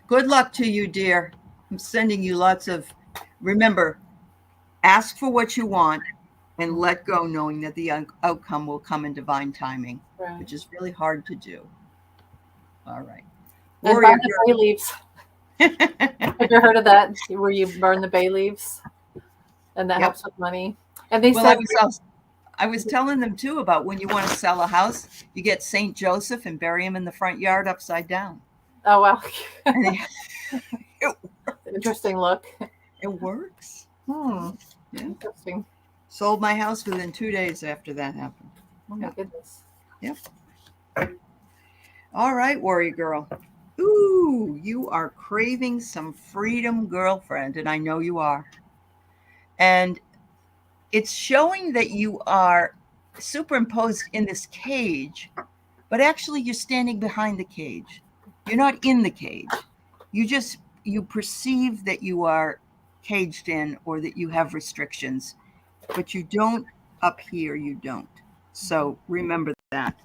Good luck to you, dear. I'm sending you lots of, remember, ask for what you want and let go, knowing that the outcome will come in divine timing, right, which is really hard to do. All right. And burn the bay leaves. Have you heard of that, where you burn the bay leaves? And that helps with money. And they said, I was telling them too about when you want to sell a house, you get St. Joseph and bury him in the front yard upside down. Oh, wow. Interesting look. It works. Yeah. Interesting. Sold my house within 2 days after that happened. Oh my goodness. Yep. All right, warrior girl. Ooh, you are craving some freedom, girlfriend, and I know you are. And it's showing that you are superimposed in this cage, but actually you're standing behind the cage. You're not in the cage. You perceive that you are caged in or that you have restrictions, but you don't up here, you don't. So remember that.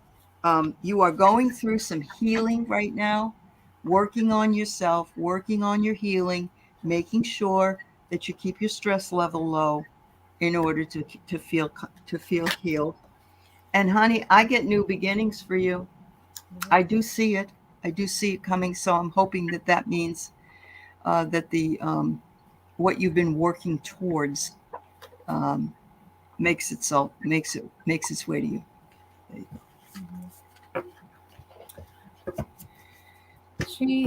You are going through some healing right now, working on yourself, working on your healing, making sure that you keep your stress level low in order to feel healed. And honey, I get new beginnings for you. I do see it. I do see it coming. So I'm hoping that means that the what you've been working towards makes its way to you. There you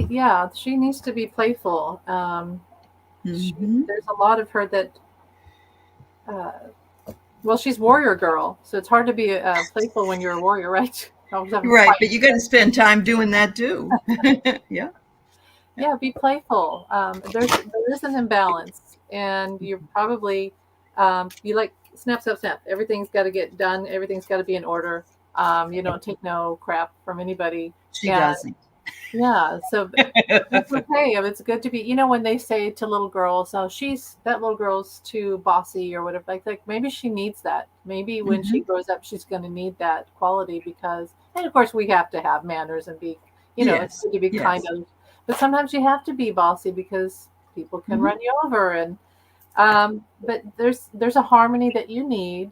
go. She needs to be playful. There's a lot of her that, she's warrior girl, so it's hard to be playful when you're a warrior, right? Right, but you got to spend time doing that too. Yeah. Yeah, be playful. There is an imbalance, and you're probably you like snap, snap, snap. Everything's got to get done. Everything's got to be in order. You don't take no crap from anybody. She doesn't. Yeah, so it's okay. It's good to be, when they say to little girls, "Oh, that little girl's too bossy" or whatever, like maybe she needs that. Maybe when she grows up, she's going to need that quality and of course we have to have manners and be, it's good to be kind of, but sometimes you have to be bossy because people can run you over. And but there's a harmony that you need.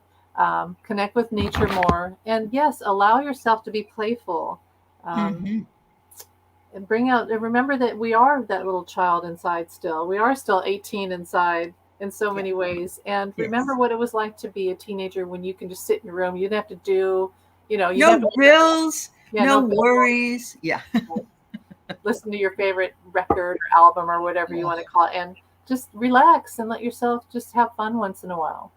Connect with nature more, and yes, allow yourself to be playful. And remember that we are that little child inside still. We are still 18 inside in so many ways. And remember what it was like to be a teenager when you can just sit in your room. You didn't have to do, no bills, no worries. Yeah. Listen to your favorite record or album or whatever you want to call it, and just relax and let yourself just have fun once in a while.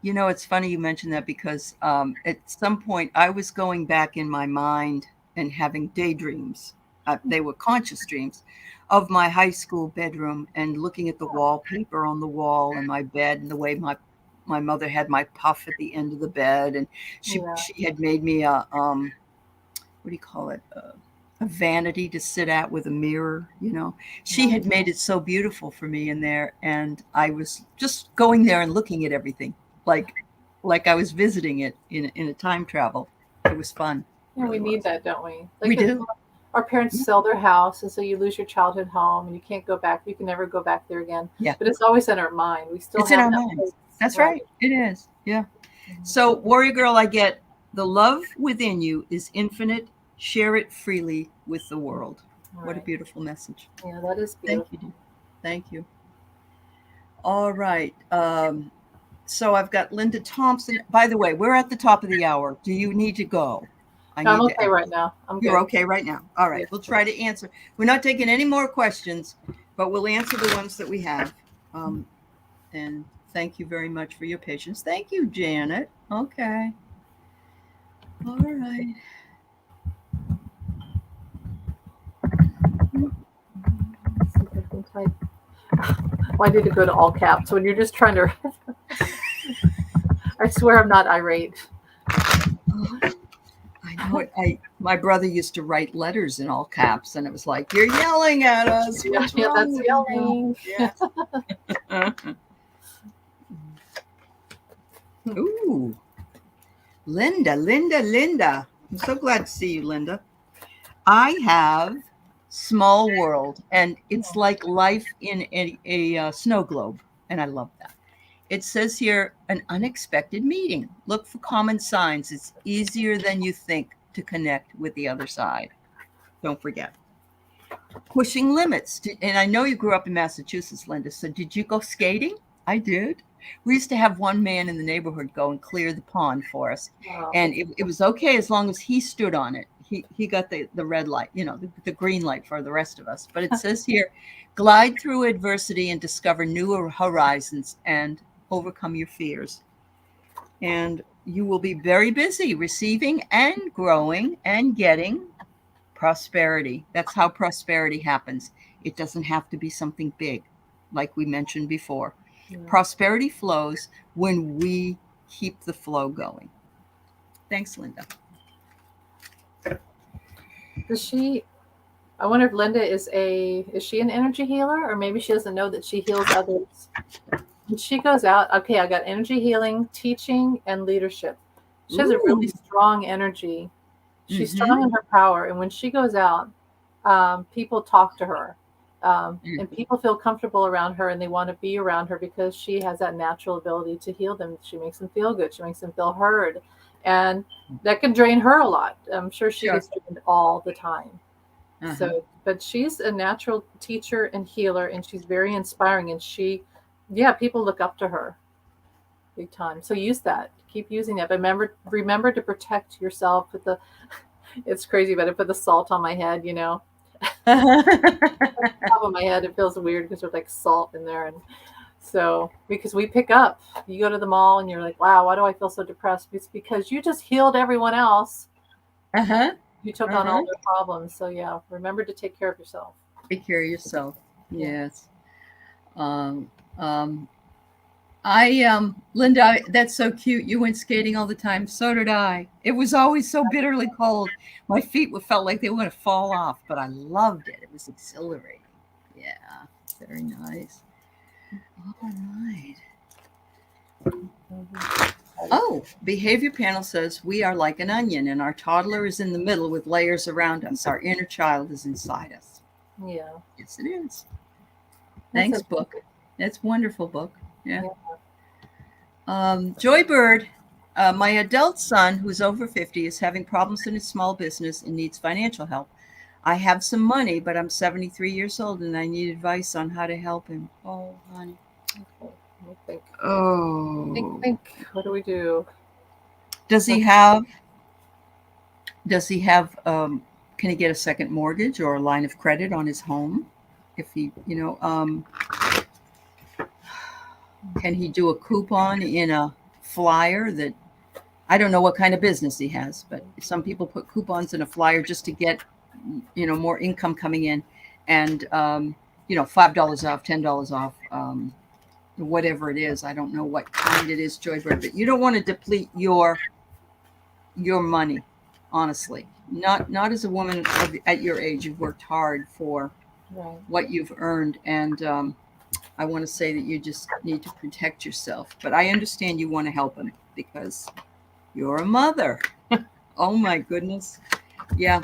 It's funny you mentioned that because at some point I was going back in my mind and having daydreams. They were conscious dreams of my high school bedroom and looking at the wallpaper on the wall and my bed and the way my mother had my puff at the end of the bed. And she had made me a vanity to sit at with a mirror. She had made it so beautiful for me in there. And I was just going there and looking at everything like I was visiting it in a time travel. It was fun. Yeah, we need that, don't we? We do. Our parents sell their house, and so you lose your childhood home, and you can't go back. You can never go back there again. Yeah. But it's always in our mind. We still it's in our mind. That's right. It is. Yeah. So, warrior girl, I get the love within you is infinite. Share it freely with the world. Right. What a beautiful message. Yeah, that is beautiful. Thank you, dear. Thank you. All right. So I've got Linda Thompson. By the way, we're at the top of the hour. Do you need to go? I'm okay right now. You're okay right now. All right. We'll try to answer. We're not taking any more questions, but we'll answer the ones that we have. And thank you very much for your patience. Thank you, Janet. Okay. All right. Why did it go to all caps when you're just trying to? I swear I'm not irate. I know it. My brother used to write letters in all caps, and it was like, "You're yelling at us." That's yelling. Yes. Ooh, Linda. I'm so glad to see you, Linda. I have Small World, and it's like life in a snow globe, and I love that. It says here, an unexpected meeting. Look for common signs. It's easier than you think to connect with the other side. Don't forget. Pushing limits. And I know you grew up in Massachusetts, Linda. So did you go skating? I did. We used to have one man in the neighborhood go and clear the pond for us. Wow. And it was okay as long as he stood on it. He got the red light, the green light for the rest of us. But it says here, glide through adversity and discover new horizons and overcome your fears. And you will be very busy receiving and growing and getting prosperity. That's how prosperity happens. It doesn't have to be something big, like we mentioned before. Yeah. Prosperity flows when we keep the flow going. Thanks, Linda. I wonder if Linda is she an energy healer, or maybe she doesn't know that she heals others. When she goes out, okay, I got energy healing, teaching, and leadership. She has a really strong energy. She's strong in her power. And when she goes out, people talk to her. And people feel comfortable around her, and they want to be around her because she has that natural ability to heal them. She makes them feel good. She makes them feel heard. And that can drain her a lot. I'm sure she gets drained all the time. So, but she's a natural teacher and healer, and she's very inspiring. And people look up to her big time. So use that. Keep using that. But remember to protect yourself with it's crazy, but I put the salt on my head, top of my head. It feels weird because there's like salt in there. And so, because we pick up, you go to the mall and you're like, wow, why do I feel so depressed? It's because you just healed everyone else. You took on all their problems. So yeah, remember to take care of yourself. Take care of yourself. Yes. Linda, that's so cute. You went skating all the time. So did I. It was always so bitterly cold. My feet felt like they were going to fall off, but I loved it. It was exhilarating. Yeah, very nice. All right. Oh, behavior panel says we are like an onion, and our toddler is in the middle with layers around us. Our inner child is inside us. Yeah. Yes, it is. Thanks, book. That's a wonderful book. Yeah. Joybird, my adult son, who's over 50, is having problems in his small business and needs financial help. I have some money, but I'm 73 years old and I need advice on how to help him. Oh, honey. Okay. Think. What do we do? Does he have, can he get a second mortgage or a line of credit on his home? If he, can he do a coupon in a flyer that, I don't know what kind of business he has, but some people put coupons in a flyer just to get, more income coming in, and, $5 off, $10 off, whatever it is. I don't know what kind it is, Joybird, but you don't want to deplete your money, honestly. Not as a woman at your age. You've worked hard for what you've earned, and I want to say that you just need to protect yourself. But I understand you want to help him because you're a mother. Oh my goodness. Yeah.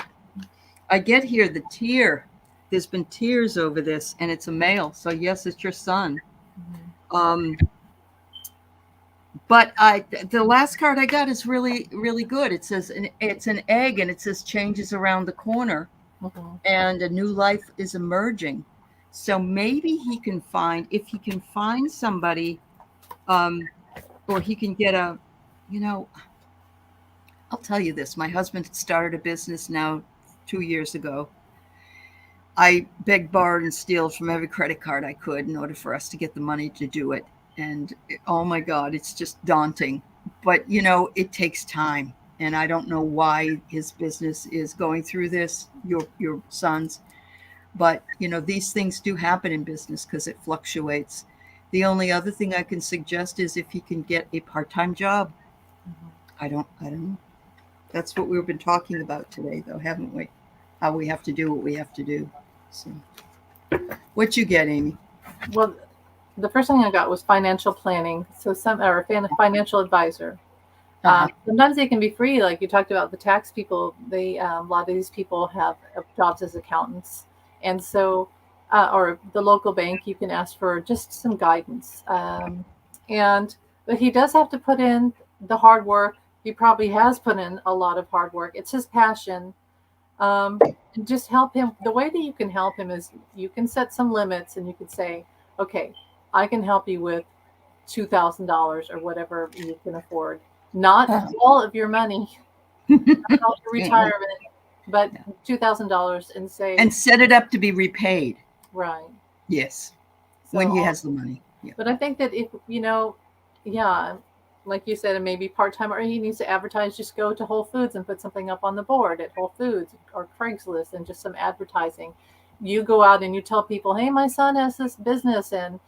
I get here the tear. There's been tears over this, and it's a male. So yes, it's your son. But the last card I got is really, really good. It says it's an egg, and it says changes around the corner, and a new life is emerging. So maybe if he can find somebody, or he can get I'll tell you this. My husband started a business now 2 years ago. I begged, borrowed, and steal from every credit card I could in order for us to get the money to do it. And oh my God, it's just daunting. But, it takes time. And I don't know why his business is going through this, your son's. But, these things do happen in business because it fluctuates. The only other thing I can suggest is if he can get a part-time job. I don't know. That's what we've been talking about today, though, haven't we? How we have to do what we have to do. So, what you get, Amy? Well, the first thing I got was financial planning. So financial advisor. Sometimes they can be free. Like you talked about the tax people, they a lot of these people have jobs as accountants, and so or the local bank, you can ask for just some guidance. And but he does have to put in the hard work. He probably has put in a lot of hard work. It's his passion. And just help him. The way that you can help him is you can set some limits, and you can say, okay, I can help you with $2,000 or whatever you can afford. Not all of your money, not all your retirement, but $2,000, and say, and set it up to be repaid. Right. Yes. So, when he has the money. Yeah. But I think that if like you said, it may be part-time, or he needs to advertise. Just go to Whole Foods and put something up on the board at Whole Foods or Craigslist, and just some advertising. You go out and you tell people, hey, my son has this business, and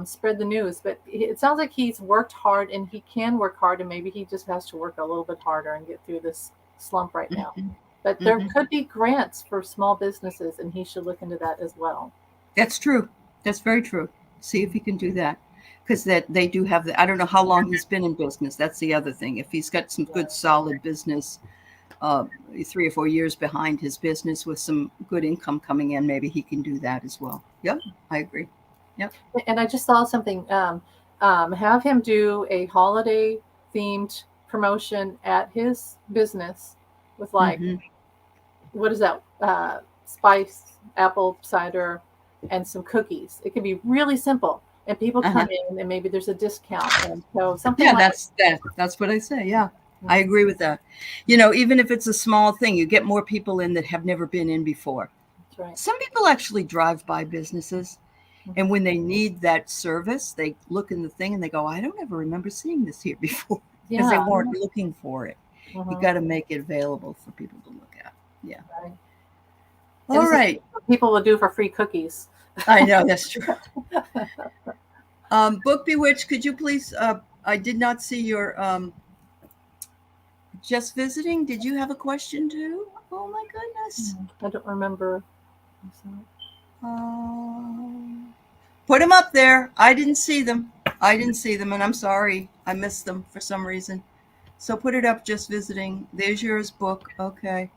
spread the news. But it sounds like he's worked hard, and he can work hard, and maybe he just has to work a little bit harder and get through this slump right now. But there could be grants for small businesses, and he should look into that as well. That's true. That's very true. See if he can do that, because that they do have I don't know how long he's been in business. That's the other thing. If he's got some good solid business, 3 or 4 years behind his business with some good income coming in, maybe he can do that as well. Yep, I agree. Yep. And I just saw something. Have him do a holiday themed promotion at his business with like, what is that? Spice apple cider and some cookies. It can be really simple, and people come in, and maybe there's a discount, and so something. Yeah, that's what I say. Yeah, I agree with that. Even if it's a small thing, you get more people in that have never been in before. That's right. Some people actually drive by businesses, and when they need that service, they look in the thing and they go, I don't ever remember seeing this here before, because they weren't looking for it. You got to make it available for people to look at. Yeah. Right. All right. People will do for free cookies. I know, that's true. Book Bewitched, could you please, I did not see your, just visiting. Did you have a question too? Oh my goodness. I don't remember. Put them up there. I didn't see them, and I'm sorry. I missed them for some reason. So put it up, just visiting. There's yours, book. Okay.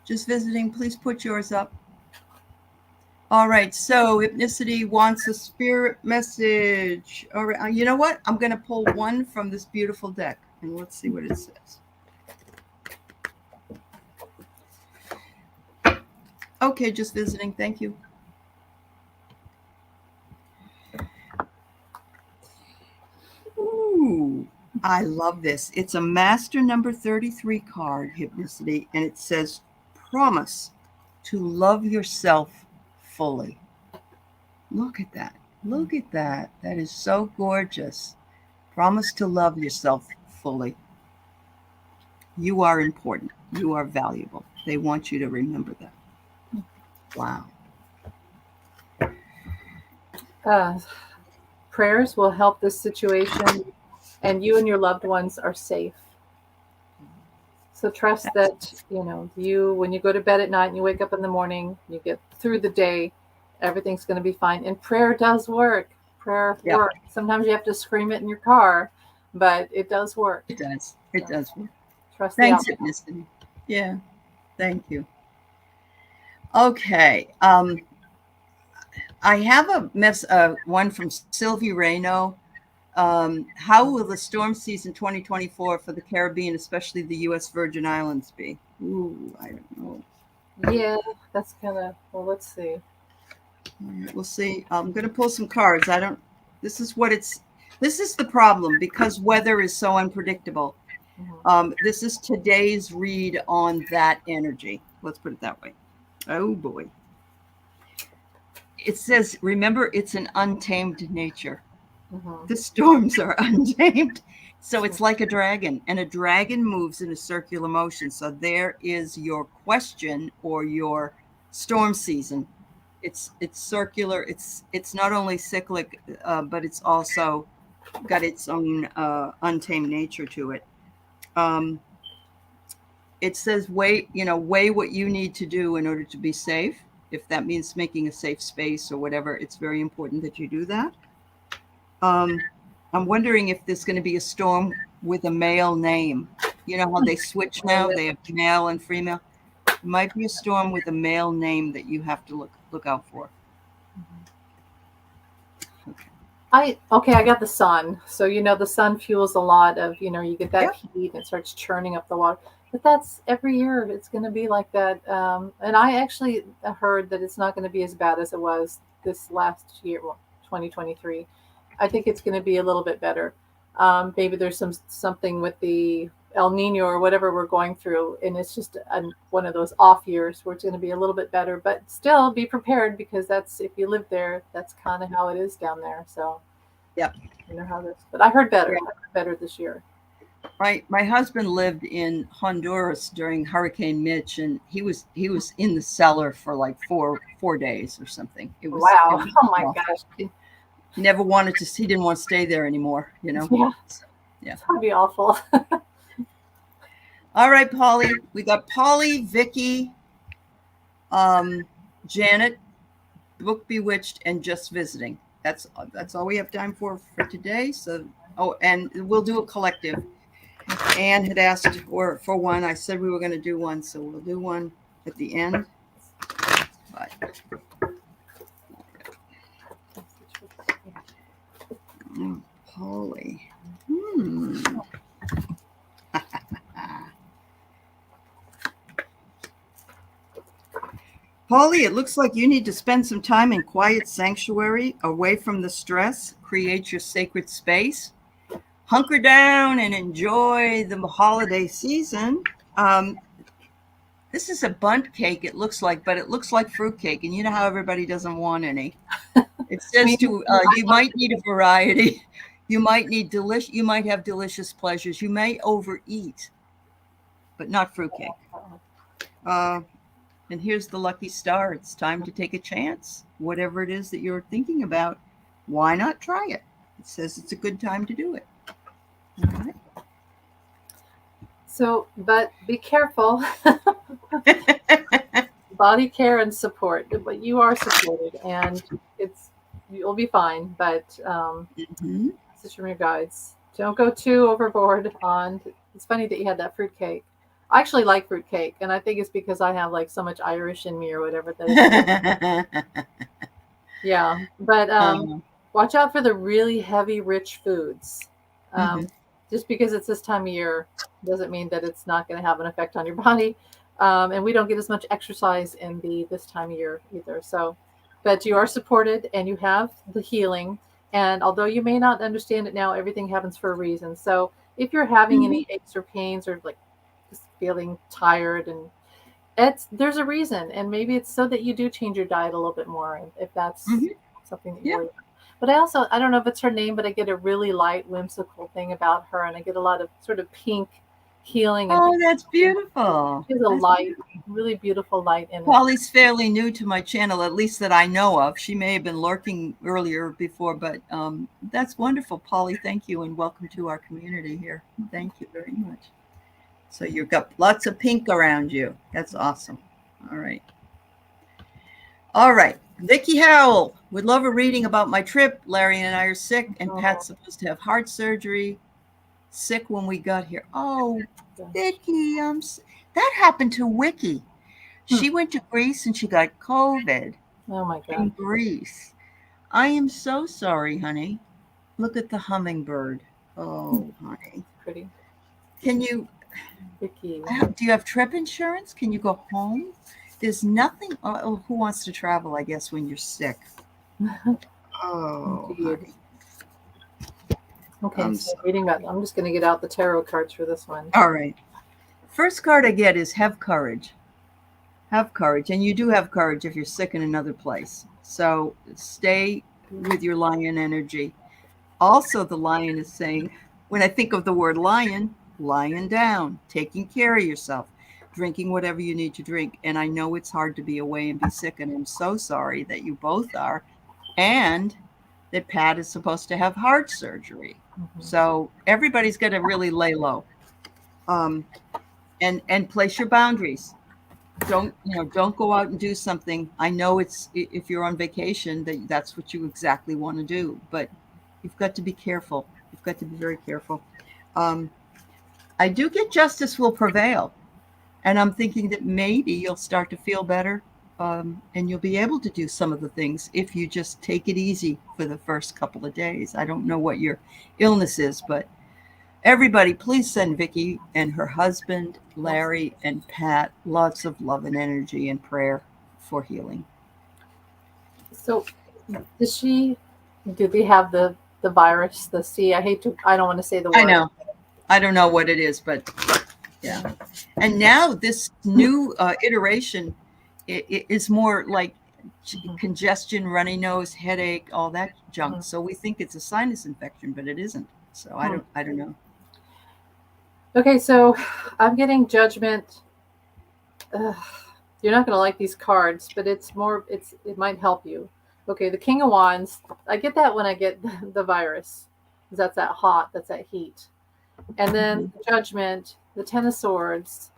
Just visiting, please put yours up. All right, so Hypnicity wants a spirit message. All right, you know what? I'm going to pull one from this beautiful deck, and let's see what it says. Okay, just visiting. Thank you. Ooh, I love this. It's a Master number 33 card, Hypnicity, and it says, promise to love yourself fully. Look at that. Look at that. That is so gorgeous. Promise to love yourself fully. You are important. You are valuable. They want you to remember that. Wow. Prayers will help this situation, and you and your loved ones are safe. So trust that, you, when you go to bed at night and you wake up in the morning, you get through the day, everything's going to be fine. And prayer does work. Prayer works. Sometimes you have to scream it in your car, but it does work. It does. It does work. Trust. Thanks, Hypnicity. Yeah. Thank you. Okay. I have one from Sylvie Reyno. How will the storm season 2024 for the Caribbean, especially the U.S. Virgin Islands, be? Ooh, I don't know. Yeah, that's kind of, well, let's see. We'll see. I'm going to pull some cards. This is the problem, because weather is so unpredictable. This is today's read on that energy. Let's put it that way. Oh boy. It says, remember, it's an untamed nature. The storms are untamed. So it's like a dragon, and a dragon moves in a circular motion. So there is your question, or your storm season. It's circular. It's not only cyclic, but it's also got its own untamed nature to it. It says weigh what you need to do in order to be safe. If that means making a safe space or whatever, it's very important that you do that. I'm wondering if there's going to be a storm with a male name. You know how they switch now? They have male and female. It might be a storm with a male name that you have to look out for. I got the sun. So the sun fuels a lot of, you get that heat and it starts churning up the water. But that's every year it's going to be like that. And I actually heard that it's not going to be as bad as it was this last year, 2023. I think it's going to be a little bit better. Maybe there's something with the El Nino or whatever we're going through, and it's just one of those off years where it's going to be a little bit better. But still, be prepared, because if you live there, that's kind of how it is down there. So, yeah, you know how this. But I heard better. I heard better this year. My husband lived in Honduras during Hurricane Mitch, and he was in the cellar for like four days or something. It was wow. It was oh my awful. gosh. He never wanted to. He didn't want to stay there anymore. Yeah. So, yeah. That'd be awful. All right, Polly. We got Polly, Vicky, Janet, Book Bewitched, and Just Visiting. That's all we have time for today. So, and we'll do a collective. Anne had asked for one. I said we were going to do one, so we'll do one at the end. But, Polly. Polly, it looks like you need to spend some time in quiet sanctuary, away from the stress. Create your sacred space. Hunker down and enjoy the holiday season. This is a bundt cake, it looks like, but it looks like fruitcake, and you know how everybody doesn't want any. It says you might need a variety. You might need you might have delicious pleasures. You may overeat, but not fruitcake. And here's the lucky star. It's time to take a chance. Whatever it is that you're thinking about, why not try it? It says it's a good time to do it. All right. So, but be careful. Body care and support. But you are supported, and you'll be fine. But this is from your guides. Don't go too overboard on. It's funny that you had that fruitcake. I actually like fruitcake, and I think it's because I have like so much Irish in me or whatever that is. Yeah, but watch out for the really heavy, rich foods. Just because it's this time of year doesn't mean that it's not going to have an effect on your body. And we don't get as much exercise in this time of year either. So, but you are supported and you have the healing. And although you may not understand it now, everything happens for a reason. So if you're having any aches or pains or like just feeling tired, and there's a reason. And maybe it's so that you do change your diet a little bit more, if that's something that you're But I don't know if it's her name, but I get a really light, whimsical thing about her, and I get a lot of sort of pink healing. Oh, that's beautiful. She has a light, really beautiful light in it. Polly's fairly new to my channel, at least that I know of. She may have been lurking earlier before, but that's wonderful, Polly. Thank you, and welcome to our community here. Thank you very much. So you've got lots of pink around you. That's awesome. All right. All right. Vicky Howell would love a reading about my trip. Larry and I are sick, and Pat's supposed to have heart surgery. Sick when we got here. Oh, Vicky, that happened to Wiki. She went to Greece and she got COVID. Oh my God. In Greece. I am so sorry, honey. Look at the hummingbird. Oh, honey. Pretty. Can you, Vicky. Do you have trip insurance? Can you go home? There's nothing. Oh, who wants to travel, I guess, when you're sick? Oh, honey. Okay, so reading about, I'm just going to get out the tarot cards for this one. All right. First card I get is have courage. Have courage. And you do have courage if you're sick in another place. So stay with your lion energy. Also, the lion is saying, when I think of the word lion, lying down, taking care of yourself, drinking whatever you need to drink. And I know it's hard to be away and be sick. And I'm so sorry that you both are. And that Pat is supposed to have heart surgery. So everybody's got to really lay low, and place your boundaries. Don't go out and do something. I know it's, if you're on vacation, that's what you exactly want to do, but you've got to be careful. You've got to be very careful. I do get justice will prevail. And I'm thinking that maybe you'll start to feel better, and you'll be able to do some of the things if you just take it easy for the first couple of days. I don't know what your illness is, but everybody, please send Vicki and her husband, Larry, and Pat lots of love and energy and prayer for healing. So, do they have the virus, the C? I don't want to say the word. I know. I don't know what it is, but yeah. And now this new iteration is more like congestion, runny nose, headache, all that junk. Mm-hmm. So we think it's a sinus infection, but it isn't. So I don't know. Okay, so I'm getting judgment. You're not going to like these cards, but it might help you. Okay, the King of Wands. I get that when I get the virus, because that's that heat. And then Judgment, the Ten of Swords,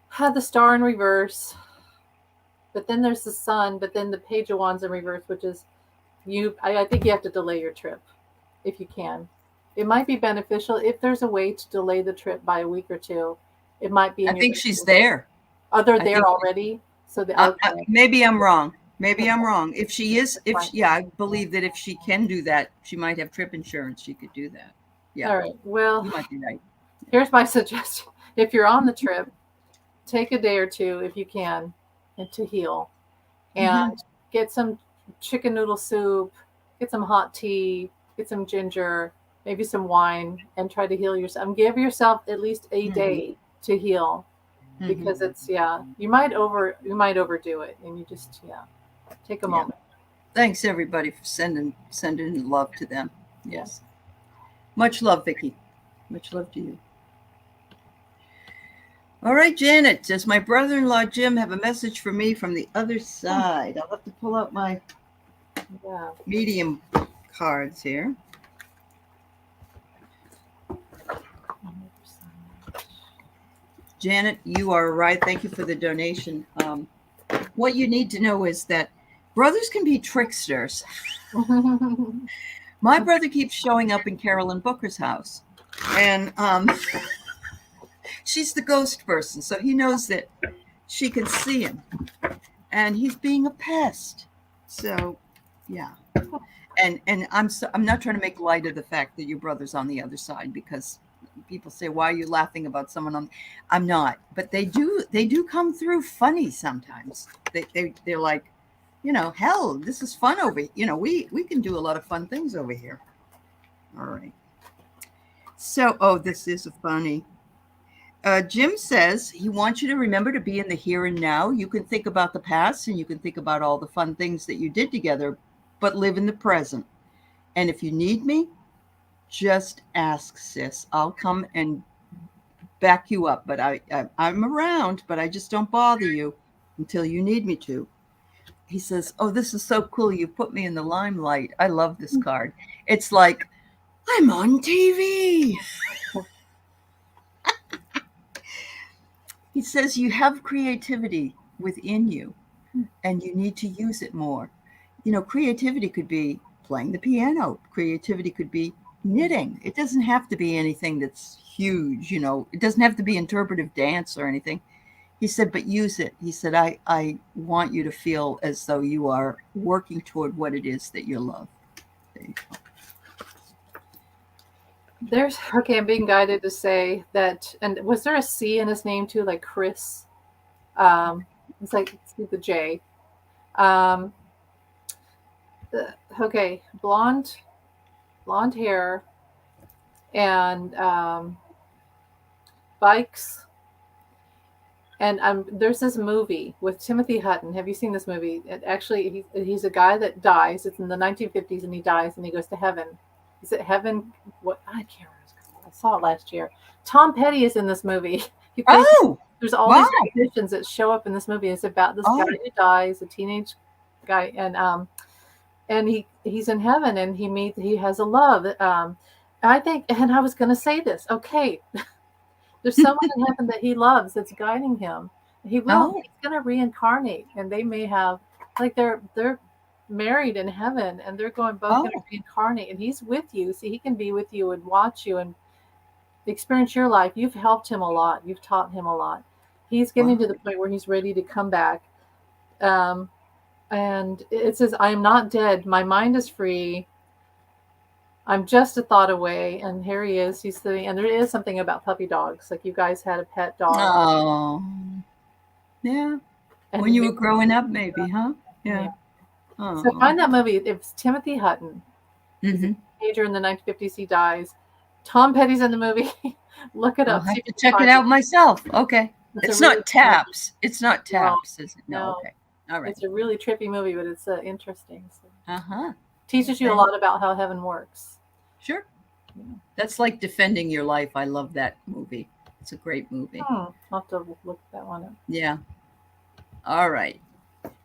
had the Star in reverse, but then there's the Sun, but then the Page of Wands in reverse, which is I think you have to delay your trip if you can. It might be beneficial if there's a way to delay the trip by a week or two. It might be. I think she's there. Oh, they're there already. So maybe I'm wrong. Maybe I'm wrong. If she is, I believe that if she can do that, she might have trip insurance. She could do that. Yeah. All right. Well, you might be right. Here's my suggestion. If you're on the trip, take a day or two if you can and to heal, and get some chicken noodle soup, get some hot tea, get some ginger, maybe some wine, and try to heal yourself. Give yourself at least a day to heal, because it's you might overdo it, and you just take a moment. Thanks everybody for sending love to them. Yes. Much love, Vicki. Much love to you. All right, Janet, does my brother-in-law Jim have a message for me from the other side? I'll have to pull out my medium cards here. Janet, you are right. Thank you for the donation. What you need to know is that brothers can be tricksters. My brother keeps showing up in Carolyn Booker's house, and she's the ghost person, so he knows that she can see him, and he's being a pest. So, yeah. And I'm not trying to make light of the fact that your brother's on the other side, because people say, why are you laughing about someone on? I'm not, but they do come through funny sometimes. They're like, hell, this is fun over here. We can do a lot of fun things over here. All right. So, this is a funny. Jim says he wants you to remember to be in the here and now. You can think about the past and you can think about all the fun things that you did together, but live in the present. And if you need me, just ask, sis. I'll come and back you up. But I'm around, but I just don't bother you until you need me to. He says, oh, this is so cool. You put me in the limelight. I love this card. It's like, I'm on TV. He says you have creativity within you and you need to use it more. Creativity could be playing the piano. Creativity could be knitting. It doesn't have to be anything that's huge. It doesn't have to be interpretive dance or anything. He said, but use it. He said, I want you to feel as though you are working toward what it is that you love. There you go. I'm being guided to say that, and was there a C in his name too, like Chris? It's like the J. Blonde hair, and bikes. And there's this movie with Timothy Hutton. Have you seen this movie? Actually, he's a guy that dies. It's in the 1950s, and he dies, and he goes to heaven. Is it heaven? What? I can't remember. I saw it last year. Tom Petty is in this movie. There's all these musicians that show up in this movie. It's about this guy who dies, a teenage guy, and he's in heaven, and he has a love. I think, and I was going to say this. Okay. There's someone in heaven that he loves that's guiding him. He's going to reincarnate, and they may have, like, they're married in heaven, and they're going both going to reincarnate, and he's with you. See, he can be with you and watch you and experience your life. You've helped him a lot. You've taught him a lot. He's getting to the point where he's ready to come back. And it says, I am not dead. My mind is free. I'm just a thought away. And here he is. He's sitting, and there is something about puppy dogs. Like, you guys had a pet dog. Oh, yeah. And when you were growing up, maybe, huh? Yeah. So find that movie. It was Timothy Hutton. Major in the 1950s. He dies. Tom Petty's in the movie. Look it up. I'll have to check it out myself. Okay. It's not Taps. It's not Taps, is it? No. Okay. All right. It's a really trippy movie, but it's interesting. So. Teaches you a lot about how heaven works. Sure. Yeah. That's like Defending Your Life. I love that movie. It's a great movie. I'll have to look that one up. Yeah. All right.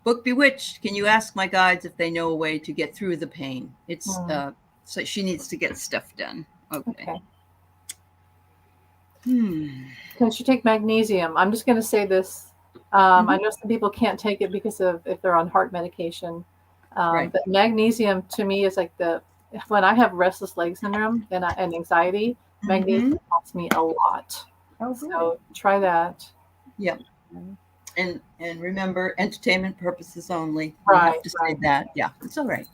Book Bewitched. Can you ask my guides if they know a way to get through the pain? It's so she needs to get stuff done. Okay. Can she take magnesium? I'm just going to say this. I know some people can't take it because of if they're on heart medication. But magnesium to me is like when I have restless leg syndrome and anxiety, magnesium helps me a lot. So try that. Yeah. And remember, entertainment purposes only. Right. You have to say that. Yeah, it's all right.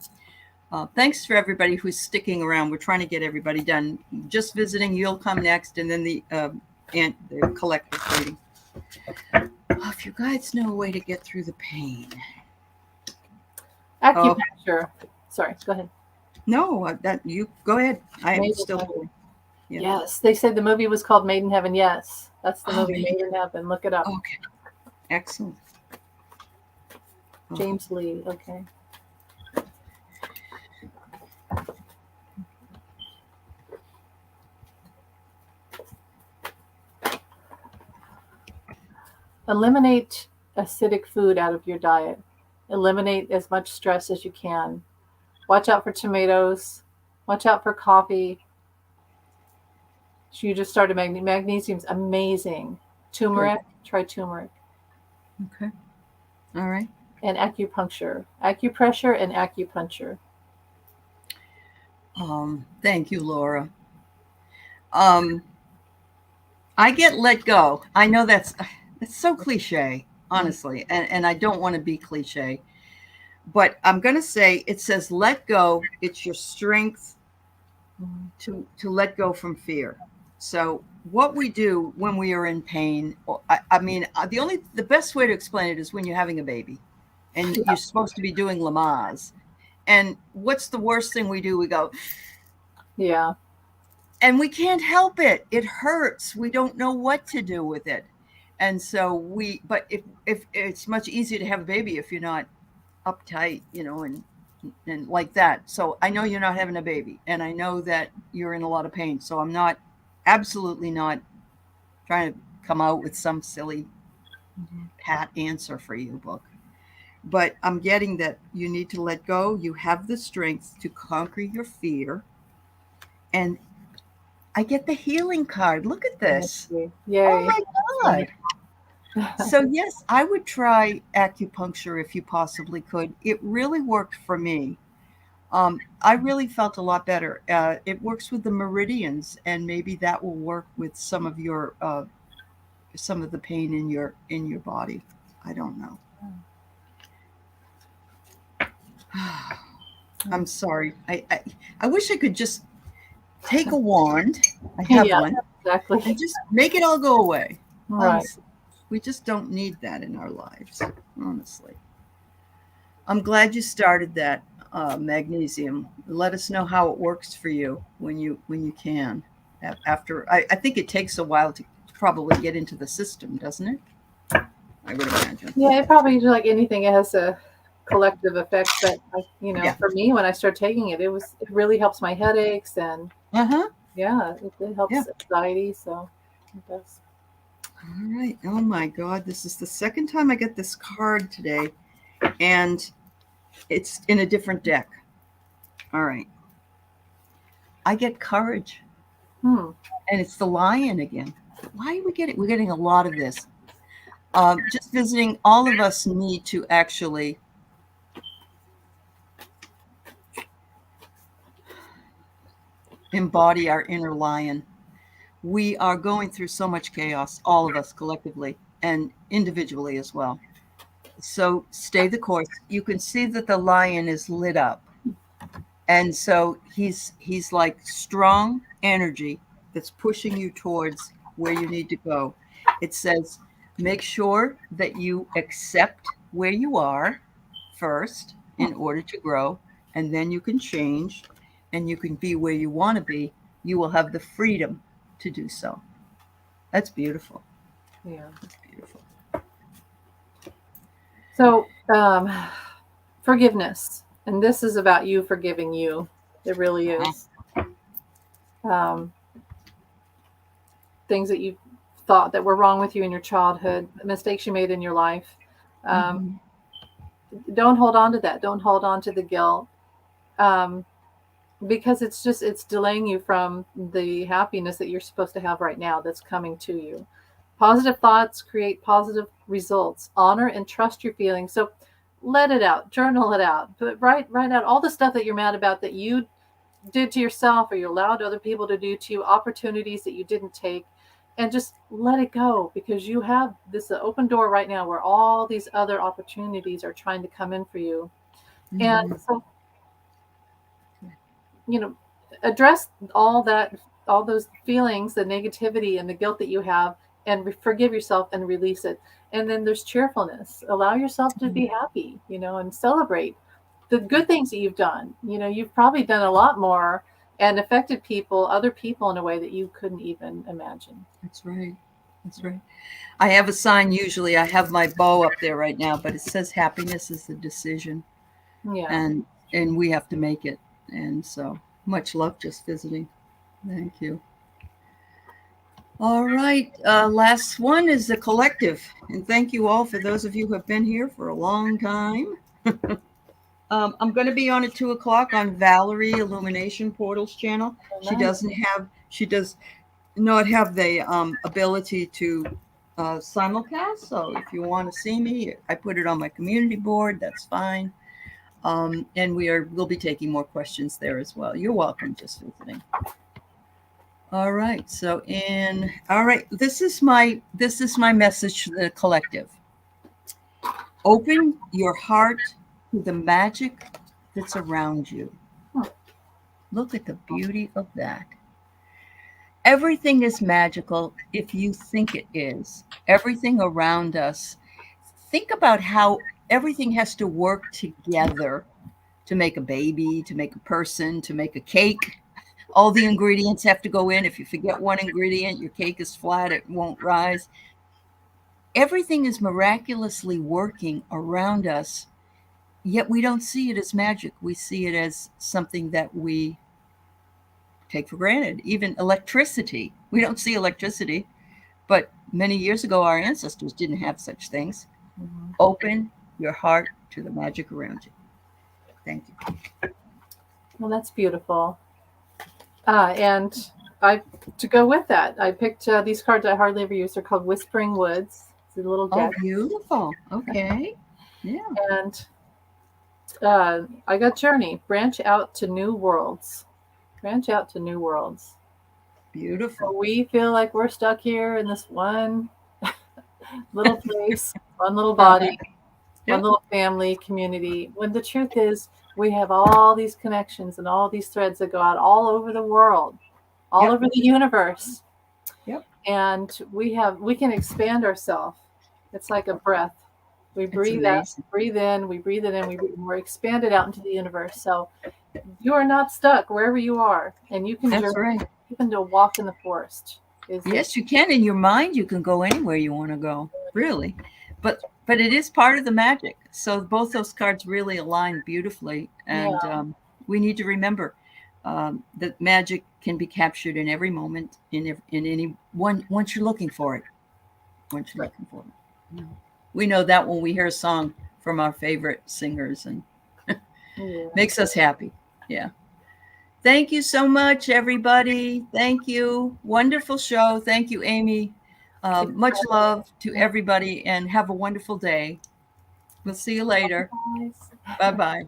Thanks for everybody who's sticking around. We're trying to get everybody done. Just visiting, you'll come next, and then the collective reading. If you guys know a way to get through the pain. Acupuncture. Sorry, go ahead. No, you go ahead. I am still. Yeah. Yes, they said the movie was called Made in Heaven. Yes, that's the movie Made in Heaven. Look it up. Okay. Excellent. James Lee. Okay. Eliminate acidic food out of your diet. Eliminate as much stress as you can. Watch out for tomatoes. Watch out for coffee. So you just started magnesium's amazing. Turmeric. Good. Try turmeric. Okay. All right. And acupuncture. Acupressure and acupuncture. Thank you, Laura. I get let go. I know that's so cliche, honestly, and I don't want to be cliche, but I'm going to say it says let go. It's your strength to let go from fear. So what we do when we are in pain, I mean, the best way to explain it is when you're having a baby and you're supposed to be doing Lamaze. And what's the worst thing we do? We go, yeah. And we can't help it. It hurts. We don't know what to do with it. And so but if it's much easier to have a baby if you're not uptight, and like that. So I know you're not having a baby, and I know that you're in a lot of pain. So I'm absolutely not trying to come out with some silly pat answer for you, book. But I'm getting that you need to let go. You have the strength to conquer your fear. And I get the healing card. Look at this. Yay. Oh my God. So yes, I would try acupuncture if you possibly could. It really worked for me. I really felt a lot better. It works with the meridians, and maybe that will work with some of the pain in your body. I don't know. I'm sorry. I wish I could just take a wand. I have one. Exactly. And just make it all go away. Right. Honestly. We just don't need that in our lives, honestly. I'm glad you started that magnesium. Let us know how it works for you when you can. After I think it takes a while to probably get into the system, doesn't it? I would imagine. Yeah, it probably, like anything, it has a collective effect. But for me, when I started taking it, it really helps my headaches and it helps anxiety. So it does. All right. Oh my God, this is the second time I get this card today, and it's in a different deck. All right. I get courage, and it's the lion again. Why are we getting? We're getting a lot of this. Just visiting. All of us need to actually embody our inner lion. We are going through so much chaos, all of us collectively and individually as well. So stay the course. You can see that the lion is lit up. And so he's like strong energy that's pushing you towards where you need to go. It says, make sure that you accept where you are first in order to grow, and then you can change and you can be where you want to be. You will have the freedom to do so. That's beautiful. Yeah. That's beautiful. So, forgiveness. And this is about you forgiving you. It really is. Things that you thought that were wrong with you in your childhood, mistakes you made in your life. Don't hold on to that. Don't hold on to the guilt. Because it's delaying you from the happiness that you're supposed to have right now that's coming to you. Positive thoughts create positive results. Honor and trust your feelings. So let it out, journal it out, but write out all the stuff that you're mad about that you did to yourself or you allowed other people to do to you, opportunities that you didn't take, and just let it go, because you have this open door right now where all these other opportunities are trying to come in for you. And so, address all those feelings, the negativity and the guilt that you have, and forgive yourself and release it. And then there's cheerfulness. Allow yourself to be happy, and celebrate the good things that you've done. You've probably done a lot more and affected other people in a way that you couldn't even imagine. That's right. That's right. I have a sign. Usually I have my bow up there right now, but it says happiness is a decision. Yeah. And we have to make it. And so much love just visiting. Thank you. All right. Last one is the collective. And thank you all for those of you who have been here for a long time. I'm going to be on at 2:00 on Valerie Illumination Portals channel. She does not have the ability to simulcast. So if you want to see me, I put it on my community board. That's fine. And we'll be taking more questions there as well. You're welcome, just visiting. All right. This is my message to the collective. Open your heart to the magic that's around you. Look at the beauty of that. Everything is magical if you think it is. Everything around us. Think about how everything has to work together to make a baby, to make a person, to make a cake. All the ingredients have to go in. If you forget one ingredient, your cake is flat, it won't rise. Everything is miraculously working around us, yet we don't see it as magic. We see it as something that we take for granted. Even electricity. We don't see electricity, but many years ago, our ancestors didn't have such things. Open your heart to the magic around you. Thank you. Well, that's beautiful. And to go with that, I picked these cards I hardly ever use. They're called Whispering Woods. It's a little deck. Oh, beautiful. Okay. Yeah. And I got Journey. Branch out to new worlds. Branch out to new worlds. Beautiful. So we feel like we're stuck here in this one little place, one little body, one little family, community. When the truth is, we have all these connections and all these threads that go out all over the world, all over the universe. Yep. And we can expand ourselves. It's like a breath. We breathe out, breathe in, we breathe it in, we're expanded out into the universe. So you are not stuck wherever you are, and you can even to walk in the forest. Yes, you can. In your mind, you can go anywhere you want to go, really. But it is part of the magic. So both those cards really align beautifully. And we need to remember that magic can be captured in every moment, in any one, once you're looking for it. Once you're looking for it. We know that when we hear a song from our favorite singers, and makes us happy. Yeah. Thank you so much, everybody. Thank you. Wonderful show. Thank you, Amy. Much love to everybody, and have a wonderful day. We'll see you later. Bye-bye.